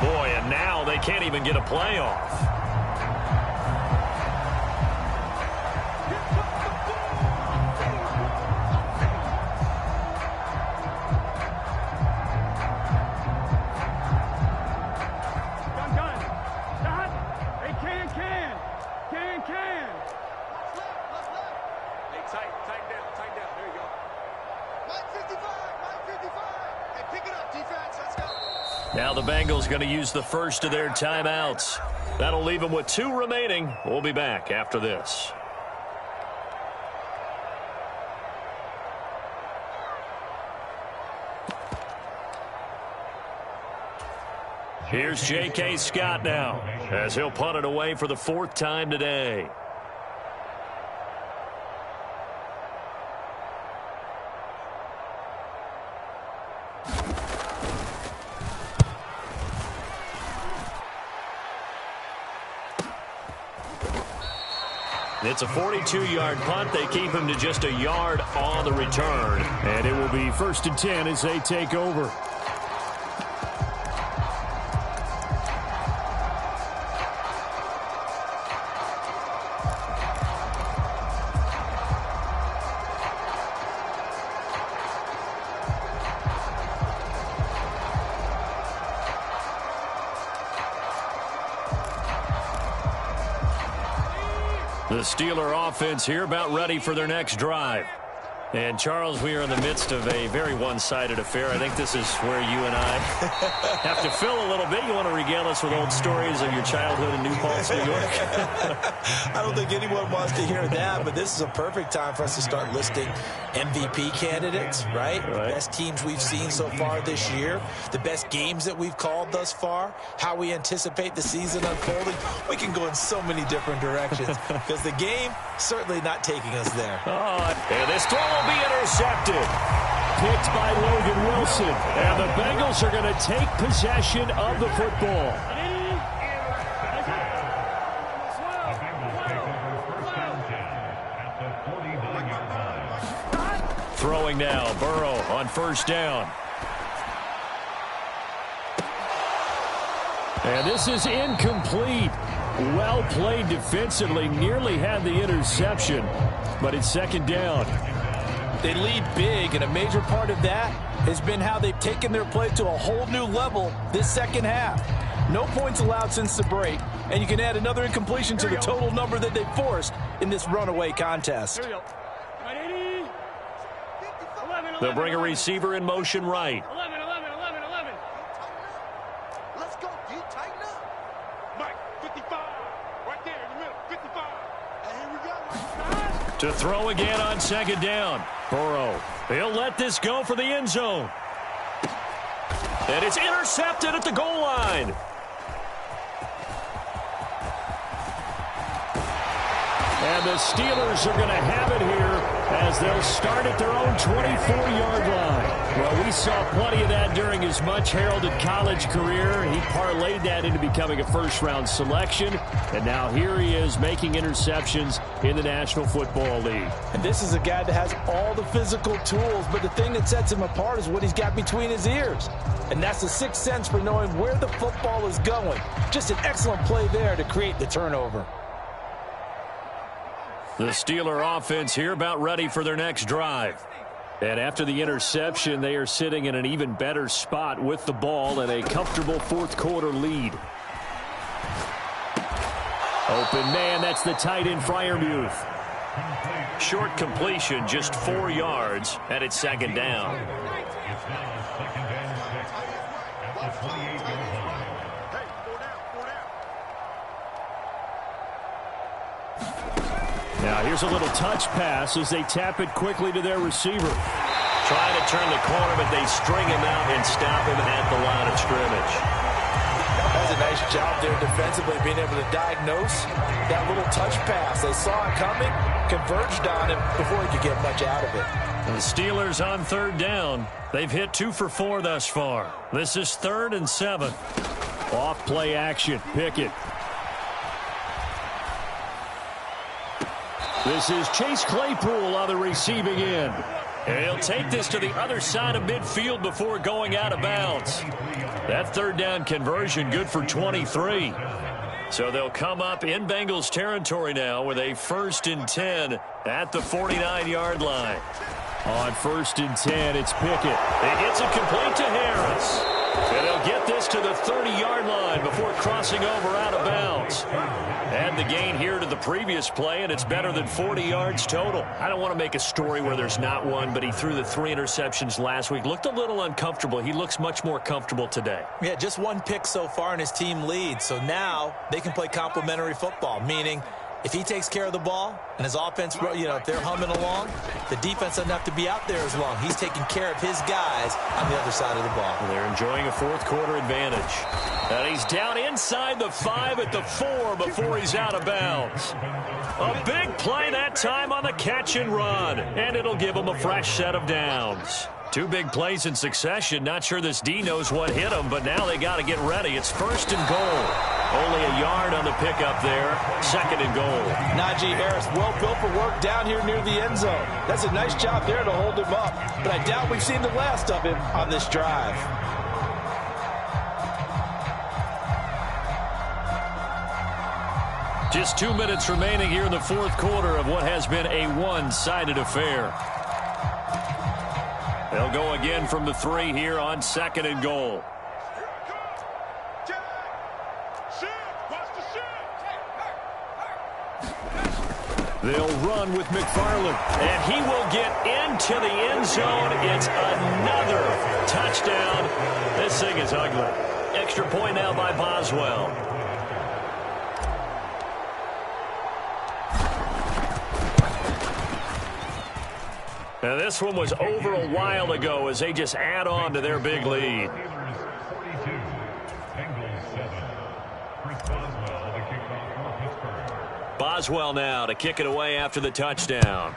Boy, and now they can't even get a playoff. Tighten down. There you go. Mike 55. Hey, pick it up, defense. Let's go. Now the Bengals going to use the first of their timeouts. That'll leave them with 2 remaining. We'll be back after this. Here's J.K. Scott now, as he'll punt it away for the 4th time today. It's a 42-yard punt. They keep him to just a yard on the return. And it will be 1st and 10 as they take over. The Steeler offense here about ready for their next drive. And, Charles, we are in the midst of a very one-sided affair. I think this is where you and I have to fill a little bit. You want to regale us with old stories of your childhood in New Paltz, New York? I don't think anyone wants to hear that, but this is a perfect time for us to start listing MVP candidates, right? The best teams we've seen so far this year, the best games that we've called thus far, how we anticipate the season unfolding. We can go in so many different directions because the game certainly not taking us there. And this throw will be intercepted. Picked by Logan Wilson. And the Bengals are going to take possession of the football. Throwing now, Burrow on 1st down. And this is incomplete. Well played defensively, nearly had the interception, but it's 2nd down. They lead big, and a major part of that has been how they've taken their play to a whole new level this second half. No points allowed since the break, and you can add another incompletion to the total number that they forced in this runaway contest. They'll bring a receiver in motion right. 11. Let's go, D. Tighten up. Mike 55. Right there in the middle. 55. And here we go. To throw again on 2nd down. Burrow. He'll let this go for the end zone. And it's intercepted at the goal line. And the Steelers are going to have it here as they'll start at their own 24-yard line. Well, we saw plenty of that during his much-heralded college career. He parlayed that into becoming a first-round selection. And now here he is making interceptions in the National Football League. And this is a guy that has all the physical tools, but the thing that sets him apart is what he's got between his ears. And that's the 6th sense for knowing where the football is going. Just an excellent play there to create the turnover. The Steeler offense here about ready for their next drive. And after the interception, they are sitting in an even better spot with the ball and a comfortable 4th quarter lead. Open man, that's the tight end Freiermuth. Short completion, just 4 yards, and it's 2nd down. Now here's a little touch pass as they tap it quickly to their receiver. Trying to turn the corner, but they string him out and stop him at the line of scrimmage. That's a nice job there defensively, being able to diagnose that little touch pass. They saw it coming, converged on him before he could get much out of it. And the Steelers on 3rd down. They've hit 2 for 4 thus far. This is 3rd and 7. Off play action. Pickett. This is Chase Claypool on the receiving end. And he'll take this to the other side of midfield before going out of bounds. That 3rd down conversion good for 23. So they'll come up in Bengals territory now with a 1st and 10 at the 49-yard line. On 1st and 10, it's Pickett. It gets it complete to Harris. And they'll get this to the 30-yard line before crossing over out of bounds. Add the gain here to the previous play, and it's better than 40 yards total. I don't want to make a story where there's not one, but he threw the 3 interceptions last week. Looked a little uncomfortable. He looks much more comfortable today. Yeah, just 1 pick so far, and his team leads. So now they can play complementary football, meaning if he takes care of the ball and his offense, if they're humming along, the defense doesn't have to be out there as long. He's taking care of his guys on the other side of the ball. They're enjoying a fourth-quarter advantage. And he's down inside the 5 at the 4 before he's out of bounds. A big play that time on the catch and run, and it'll give him a fresh set of downs. 2 big plays in succession. Not sure this D knows what hit him, but now they got to get ready. It's 1st and goal. Only a yard on the pickup there. 2nd and goal. Najee Harris, well built for work down here near the end zone. That's a nice job there to hold him up, but I doubt we've seen the last of him on this drive. Just 2 minutes remaining here in the 4th quarter of what has been a one-sided affair. They'll go again from the 3 here on 2nd and goal. They'll run with McFarland, and he will get into the end zone. It's another touchdown. This thing is ugly. Extra point now by Boswell. Now this one was over a while ago as they just add on to their big lead. Boswell now to kick it away after the touchdown.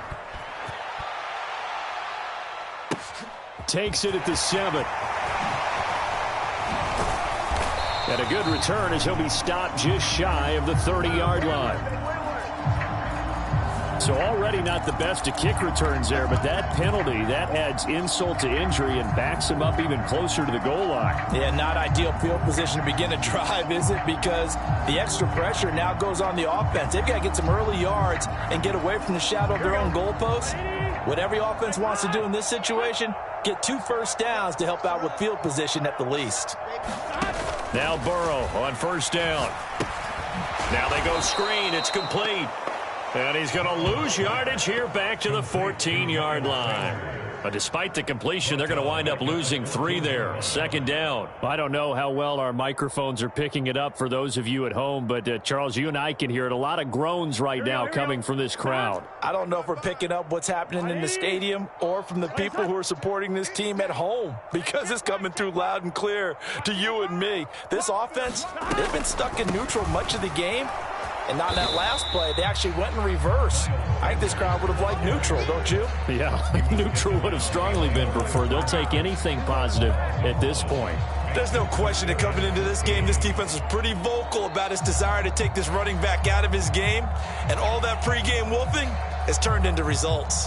Takes it at the 7. And a good return as he'll be stopped just shy of the 30-yard line. So already not the best of kick returns there, but that penalty, that adds insult to injury and backs him up even closer to the goal line. Yeah, not ideal field position to begin a drive, is it? Because the extra pressure now goes on the offense. They've got to get some early yards and get away from the shadow of their own goalposts. What every offense wants to do in this situation, get 2 first downs to help out with field position at the least. Now Burrow on 1st down. Now they go screen. It's complete. And he's going to lose yardage here back to the 14-yard line. But despite the completion, they're going to wind up losing 3 there. 2nd down. I don't know how well our microphones are picking it up for those of you at home, but Charles, you and I can hear it. A lot of groans right now coming from this crowd. I don't know if we're picking up what's happening in the stadium or from the people who are supporting this team at home, because it's coming through loud and clear to you and me. This offense, they've been stuck in neutral much of the game. And not in that last play, they actually went in reverse. I think this crowd would have liked neutral, don't you? Yeah, neutral would have strongly been preferred. They'll take anything positive at this point. There's no question that coming into this game, this defense was pretty vocal about its desire to take this running back out of his game. And all that pregame wolfing has turned into results.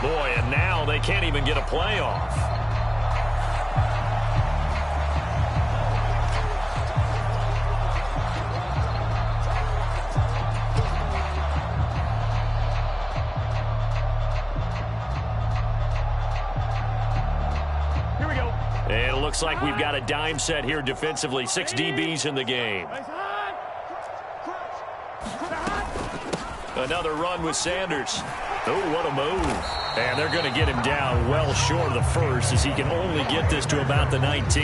Boy, and now they can't even get a playoff. Here we go. And it looks like we've got a dime set here defensively. 6 DBs in the game. Another run with Sanders. Oh, what a move. And they're going to get him down well short of the first, as he can only get this to about the 19.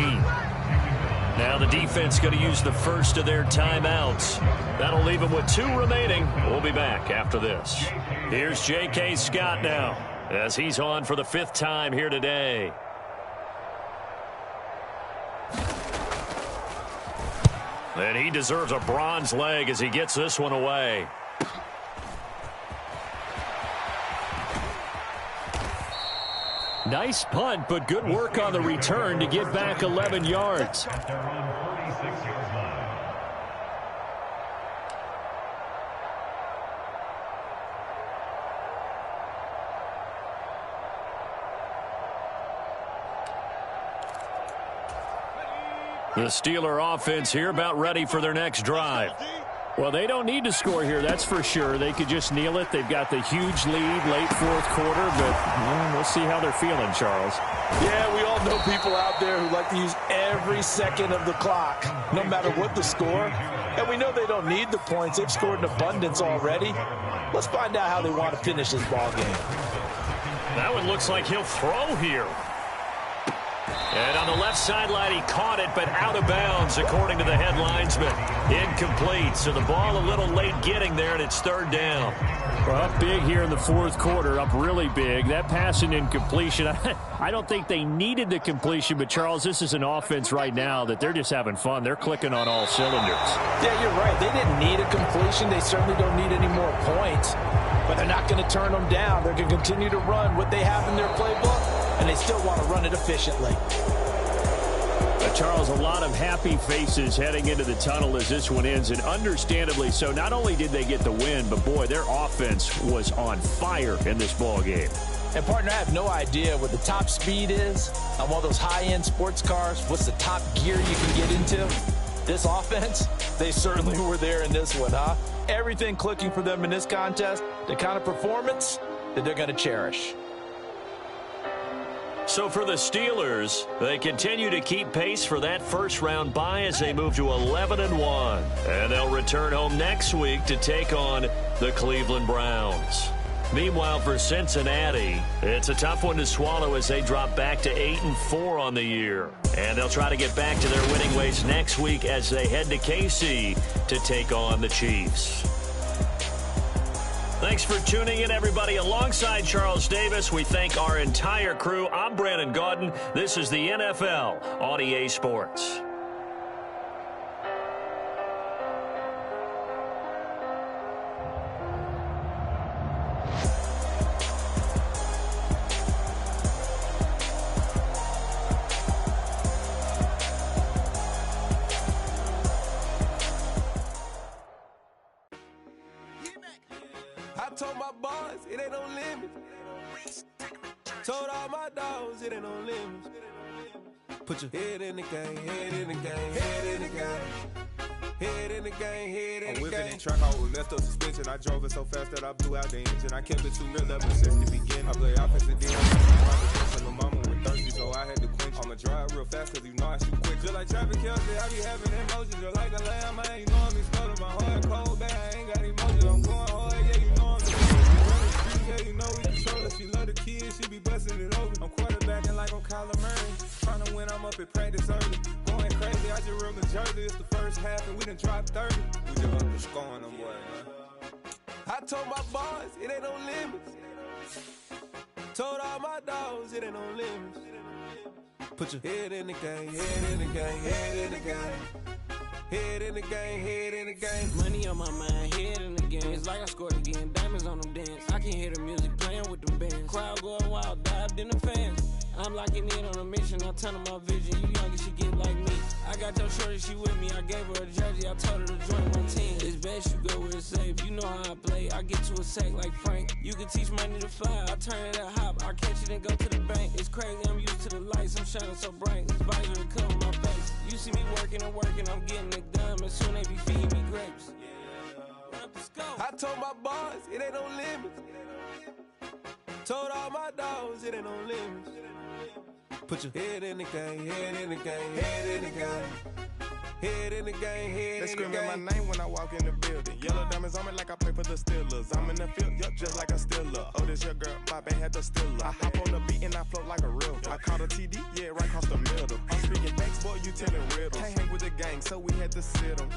Now the defense going to use the first of their timeouts. That'll leave them with 2 remaining. We'll be back after this. Here's J.K. Scott now, as he's on for the 5th time here today. And he deserves a bronze leg as he gets this one away. Nice punt, but good work on the return to get back 11 yards. 26-yard line. The Steeler offense here about ready for their next drive. Well, they don't need to score here, that's for sure. They could just kneel it. They've got the huge lead late fourth quarter, but we'll see how they're feeling, Charles. Yeah, we all know people out there who like to use every second of the clock, no matter what the score. And we know they don't need the points. They've scored in abundance already. Let's find out how they want to finish this ball game. That one looks like he'll throw here. And on the left sideline, he caught it, but out of bounds, according to the head linesman. Incomplete, so the ball a little late getting there, and it's third down. Well, up big here in the fourth quarter, up really big. That pass and incompletion, I don't think they needed the completion, but, Charles, this is an offense right now that they're just having fun. They're clicking on all cylinders. Yeah, you're right. They didn't need a completion. They certainly don't need any more points, but they're not going to turn them down. They're going to continue to run what they have in their playbook, and they still want to run it efficiently. Charles, a lot of happy faces heading into the tunnel as this one ends, and understandably so. Not only did they get the win, but, boy, their offense was on fire in this ball game. And, partner, I have no idea what the top speed is on one of those high-end sports cars. What's the top gear you can get into? This offense, they certainly were there in this one, huh? Everything clicking for them in this contest, the kind of performance that they're going to cherish. So for the Steelers, they continue to keep pace for that first-round bye as they move to 11-1. And they'll return home next week to take on the Cleveland Browns. Meanwhile, for Cincinnati, it's a tough one to swallow as they drop back to 8-4 on the year. And they'll try to get back to their winning ways next week as they head to KC to take on the Chiefs. Thanks for tuning in, everybody. Alongside Charles Davis, we thank our entire crew. I'm Brandon Gaudin. This is the NFL on EA Sports. I told my boys, it ain't no limits. Told all my dogs, it ain't no limits. Put your head in the game, head in the game, head in the game. Head in the game, head in the game. I'm whipping and track out with left up suspension. I drove it so fast that I blew out the engine. I kept it too real ever since the beginning. I play offensive D. My mama was thirsty, so I had to quench. I'ma drive real fast cause you know I shoot quick. Just like Travis Kelce, I be having emotions. Just like a lamb, man. You know I'm exploding. My heart cold, bad. I ain't got emotions. I'm going hard, yeah, you know I'm yeah, you know we control her. She love the kids, she be busting it over. I'm quarterbacking like I'm Kyler Murray. Trying to win, I'm up at practice early. Going crazy, I just real New Jersey. It's the first half and we done dropped 30. We just up the score on them boys, man. I told my boys, it ain't no limits. Told all my dogs, it ain't no limits. Put your head in the game, head in the game, head in the game. Head in the game, head in the game. Money on my mind, head in the game. It's like I scored again, diamonds on them dance. I can hear the music playing with them bands. Crowd going wild, dived in the fans. I'm locking in on a mission, I turn on my vision. You young and she get like me. I got your shorty, she with me. I gave her a jersey, I told her to join my team. It's best you go where it's safe. You know how I play. I get to a sack like Frank. You can teach money to fly. I turn it at hop. I catch it and go to the bank. It's crazy, I'm used to the lights. I'm shining so bright. This visor will cover my face. You see me working and working, I'm getting it done. And soon they be feeding me grapes. I told my boys, it ain't no limits. Told all my dogs, it ain't no limits. Put your head in the game, head in the game, head in the game. Head in the game, head they in the game. They screaming my name when I walk in the building. Yellow diamonds on me like I play for the Steelers. I'm in the field, yup, just like a Steeler. Oh, this your girl, my band had the Steeler. I hop on the beat and I float like a river. I caught a TD, yeah, right across the middle. I'm speaking facts, boy, you telling riddles. Can't hang with the gang, so we had to sit them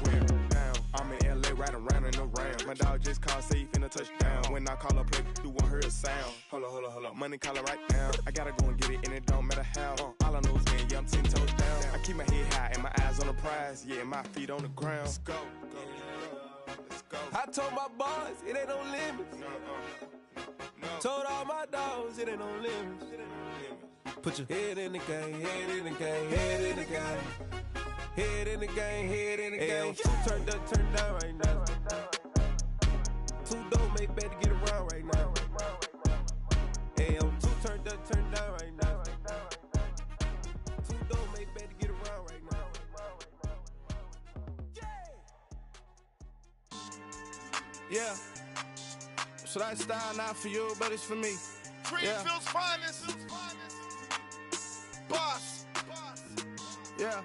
down. I'm in LA, riding round and around. My dog just called, say he finna touchdown. When I call a play, you won't hear a sound. Hold up, money calling right now. I gotta go and get it, and it don't matter how. All I know is win, yeah, I'm 10 toes down. I keep my head high and my eyes on the prize. Yeah, my feet on the ground. Let's go. Let's go. I told my boys, it ain't no limits. No. Told all my dogs, it ain't no limits. Put your head in the game, head in the game, head in the game. Head in the game, head in the game. Two turned up, turned down right now. Two dope, make better get around right now. Hey, I'm two turned up, turned down right now. Two dope, make better get around right now. Yeah. So that style not for you, but it's for me. Greenfield's finest. Boss. Yeah.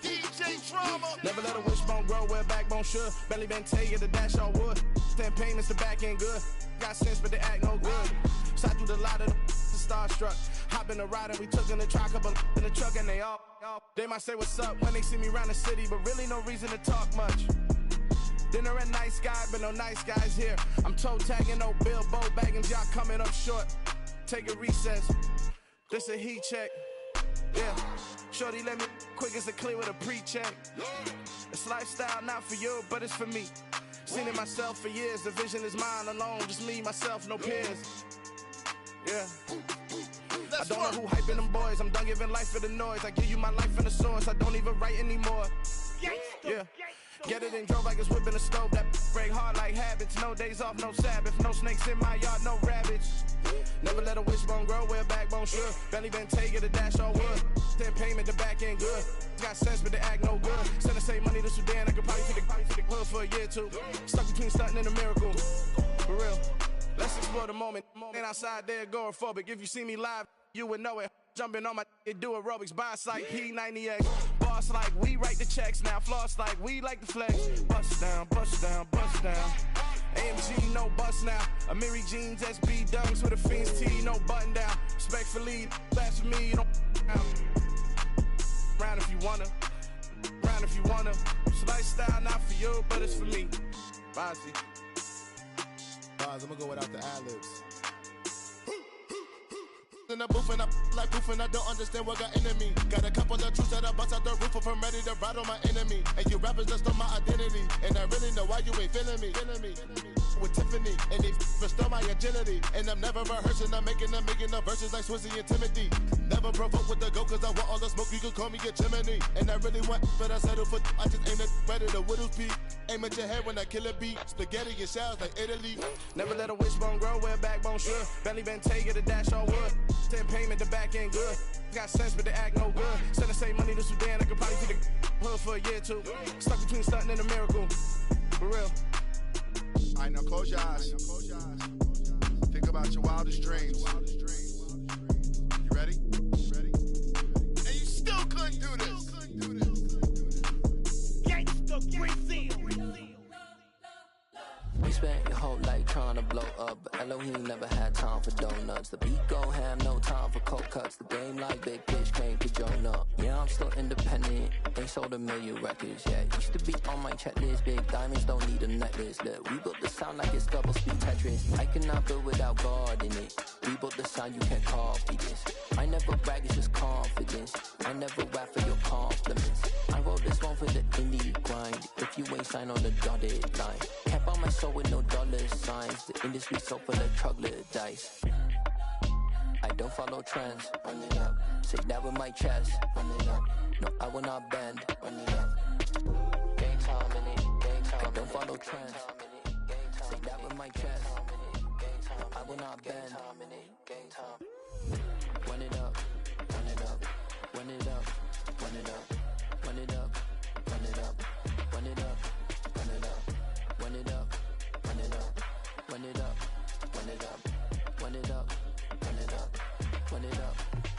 DJ Drama. Never let a wishbone grow where backbone should. Belly been take it, the dash all wood. 10 payments, the back end good. Got sense, but they act no good. Side through the lot of the starstruck. Hop in the ride and we took in the truck, couple in the truck and they all. They might say what's up when they see me around the city, but really no reason to talk much. Dinner at nice guy, but no nice guys here. I'm toe tagging, no Bilbo Baggins, y'all coming up short. Take a recess. This a heat check. Yeah. Shorty let me quick as a clear with a pre-check. It's lifestyle not for you, but it's for me. Seen it myself for years. The vision is mine alone. Just me, myself, no peers. Yeah. I don't know who hyping them boys. I'm done giving life for the noise. I give you my life in the source. I don't even write anymore. Yeah. Get it and drove like it's whipping a stove. That break hard like habits. No days off, no Sabbath. No snakes in my yard, no rabbits. Never let a wishbone grow where backbone should. Belly been take it, the dash all wood. 10 payment, the back end good. Got sense, but they act no good. Send the same money to Sudan. I could probably take the hood for a year or two. Stuck between stunting and a miracle. For real. Let's explore the moment. Ain't outside there agoraphobic. If you see me live, you would know it. Jumping on my do aerobics, boss like P90X. Boss like we write the checks now. Floss like we like the flex. Bust down, bust down, bust down. AMG, no bust now. Amiri jeans, SB dunks with a Fiends T, no button down. Respectfully, that's for me, you don't round if you wanna. Round if you wanna. It's lifestyle not for you, but it's for me. Bossy. Bars, I'm gonna go without the ad-libs. In the booth and I like proof and I don't understand what got into me. Got a couple of truths that I bust out the roof if I'm ready to ride on my enemy. And you rappers just on my identity. And I really know why you ain't feeling me. With Tiffany and they restore my agility. And I'm never rehearsing, I'm making a million of verses like Swizzy and Timothy. Never provoke with the go cause I want all the smoke, you can call me a chimney. And I really want, but I settle for I just aim at better the widow's peak. Aim at your head when I kill a beat. Spaghetti and shells like Italy. Never let a wishbone grow where backbone should. Belly been take it, the dash all wood. 10 payment, the back end good. Got sense, but they act no good. Send the same money to Sudan, I could probably take the hood for a year or two. Stuck between stunting and a miracle. For real. Alright, now close your eyes. Think about your wildest dreams. You ready? And you still couldn't do this. Gangsta Brazil. We spent your whole life trying to blow up, but Elohim never had time for donuts. The beat go ham, no time for cold cuts. The game like big bitch came to join up. Yeah, I'm still independent, ain't sold a million records yet. Used to be on my checklist, big diamonds don't need a necklace. Look, we built the sound like it's double speed Tetris. I cannot build without God in it. We built the sound, you can't copy this. I never brag, it's just confidence. I never rap for your compliments. I wrote this one for the indie grind. If you ain't signed on the dotted line, can't buy my soul with no dollar signs. The industry so full of troglodytes. I don't follow trends. Run it up. Say that with my chest. Run it up. No, I will not bend. Run it up. Game time in it. Game time. I don't follow trends. Say that with my chest. No, I will not bend. Game time. Run it up. Run it up. Run it up. Run it up. Run it up. Run it up. Run it up.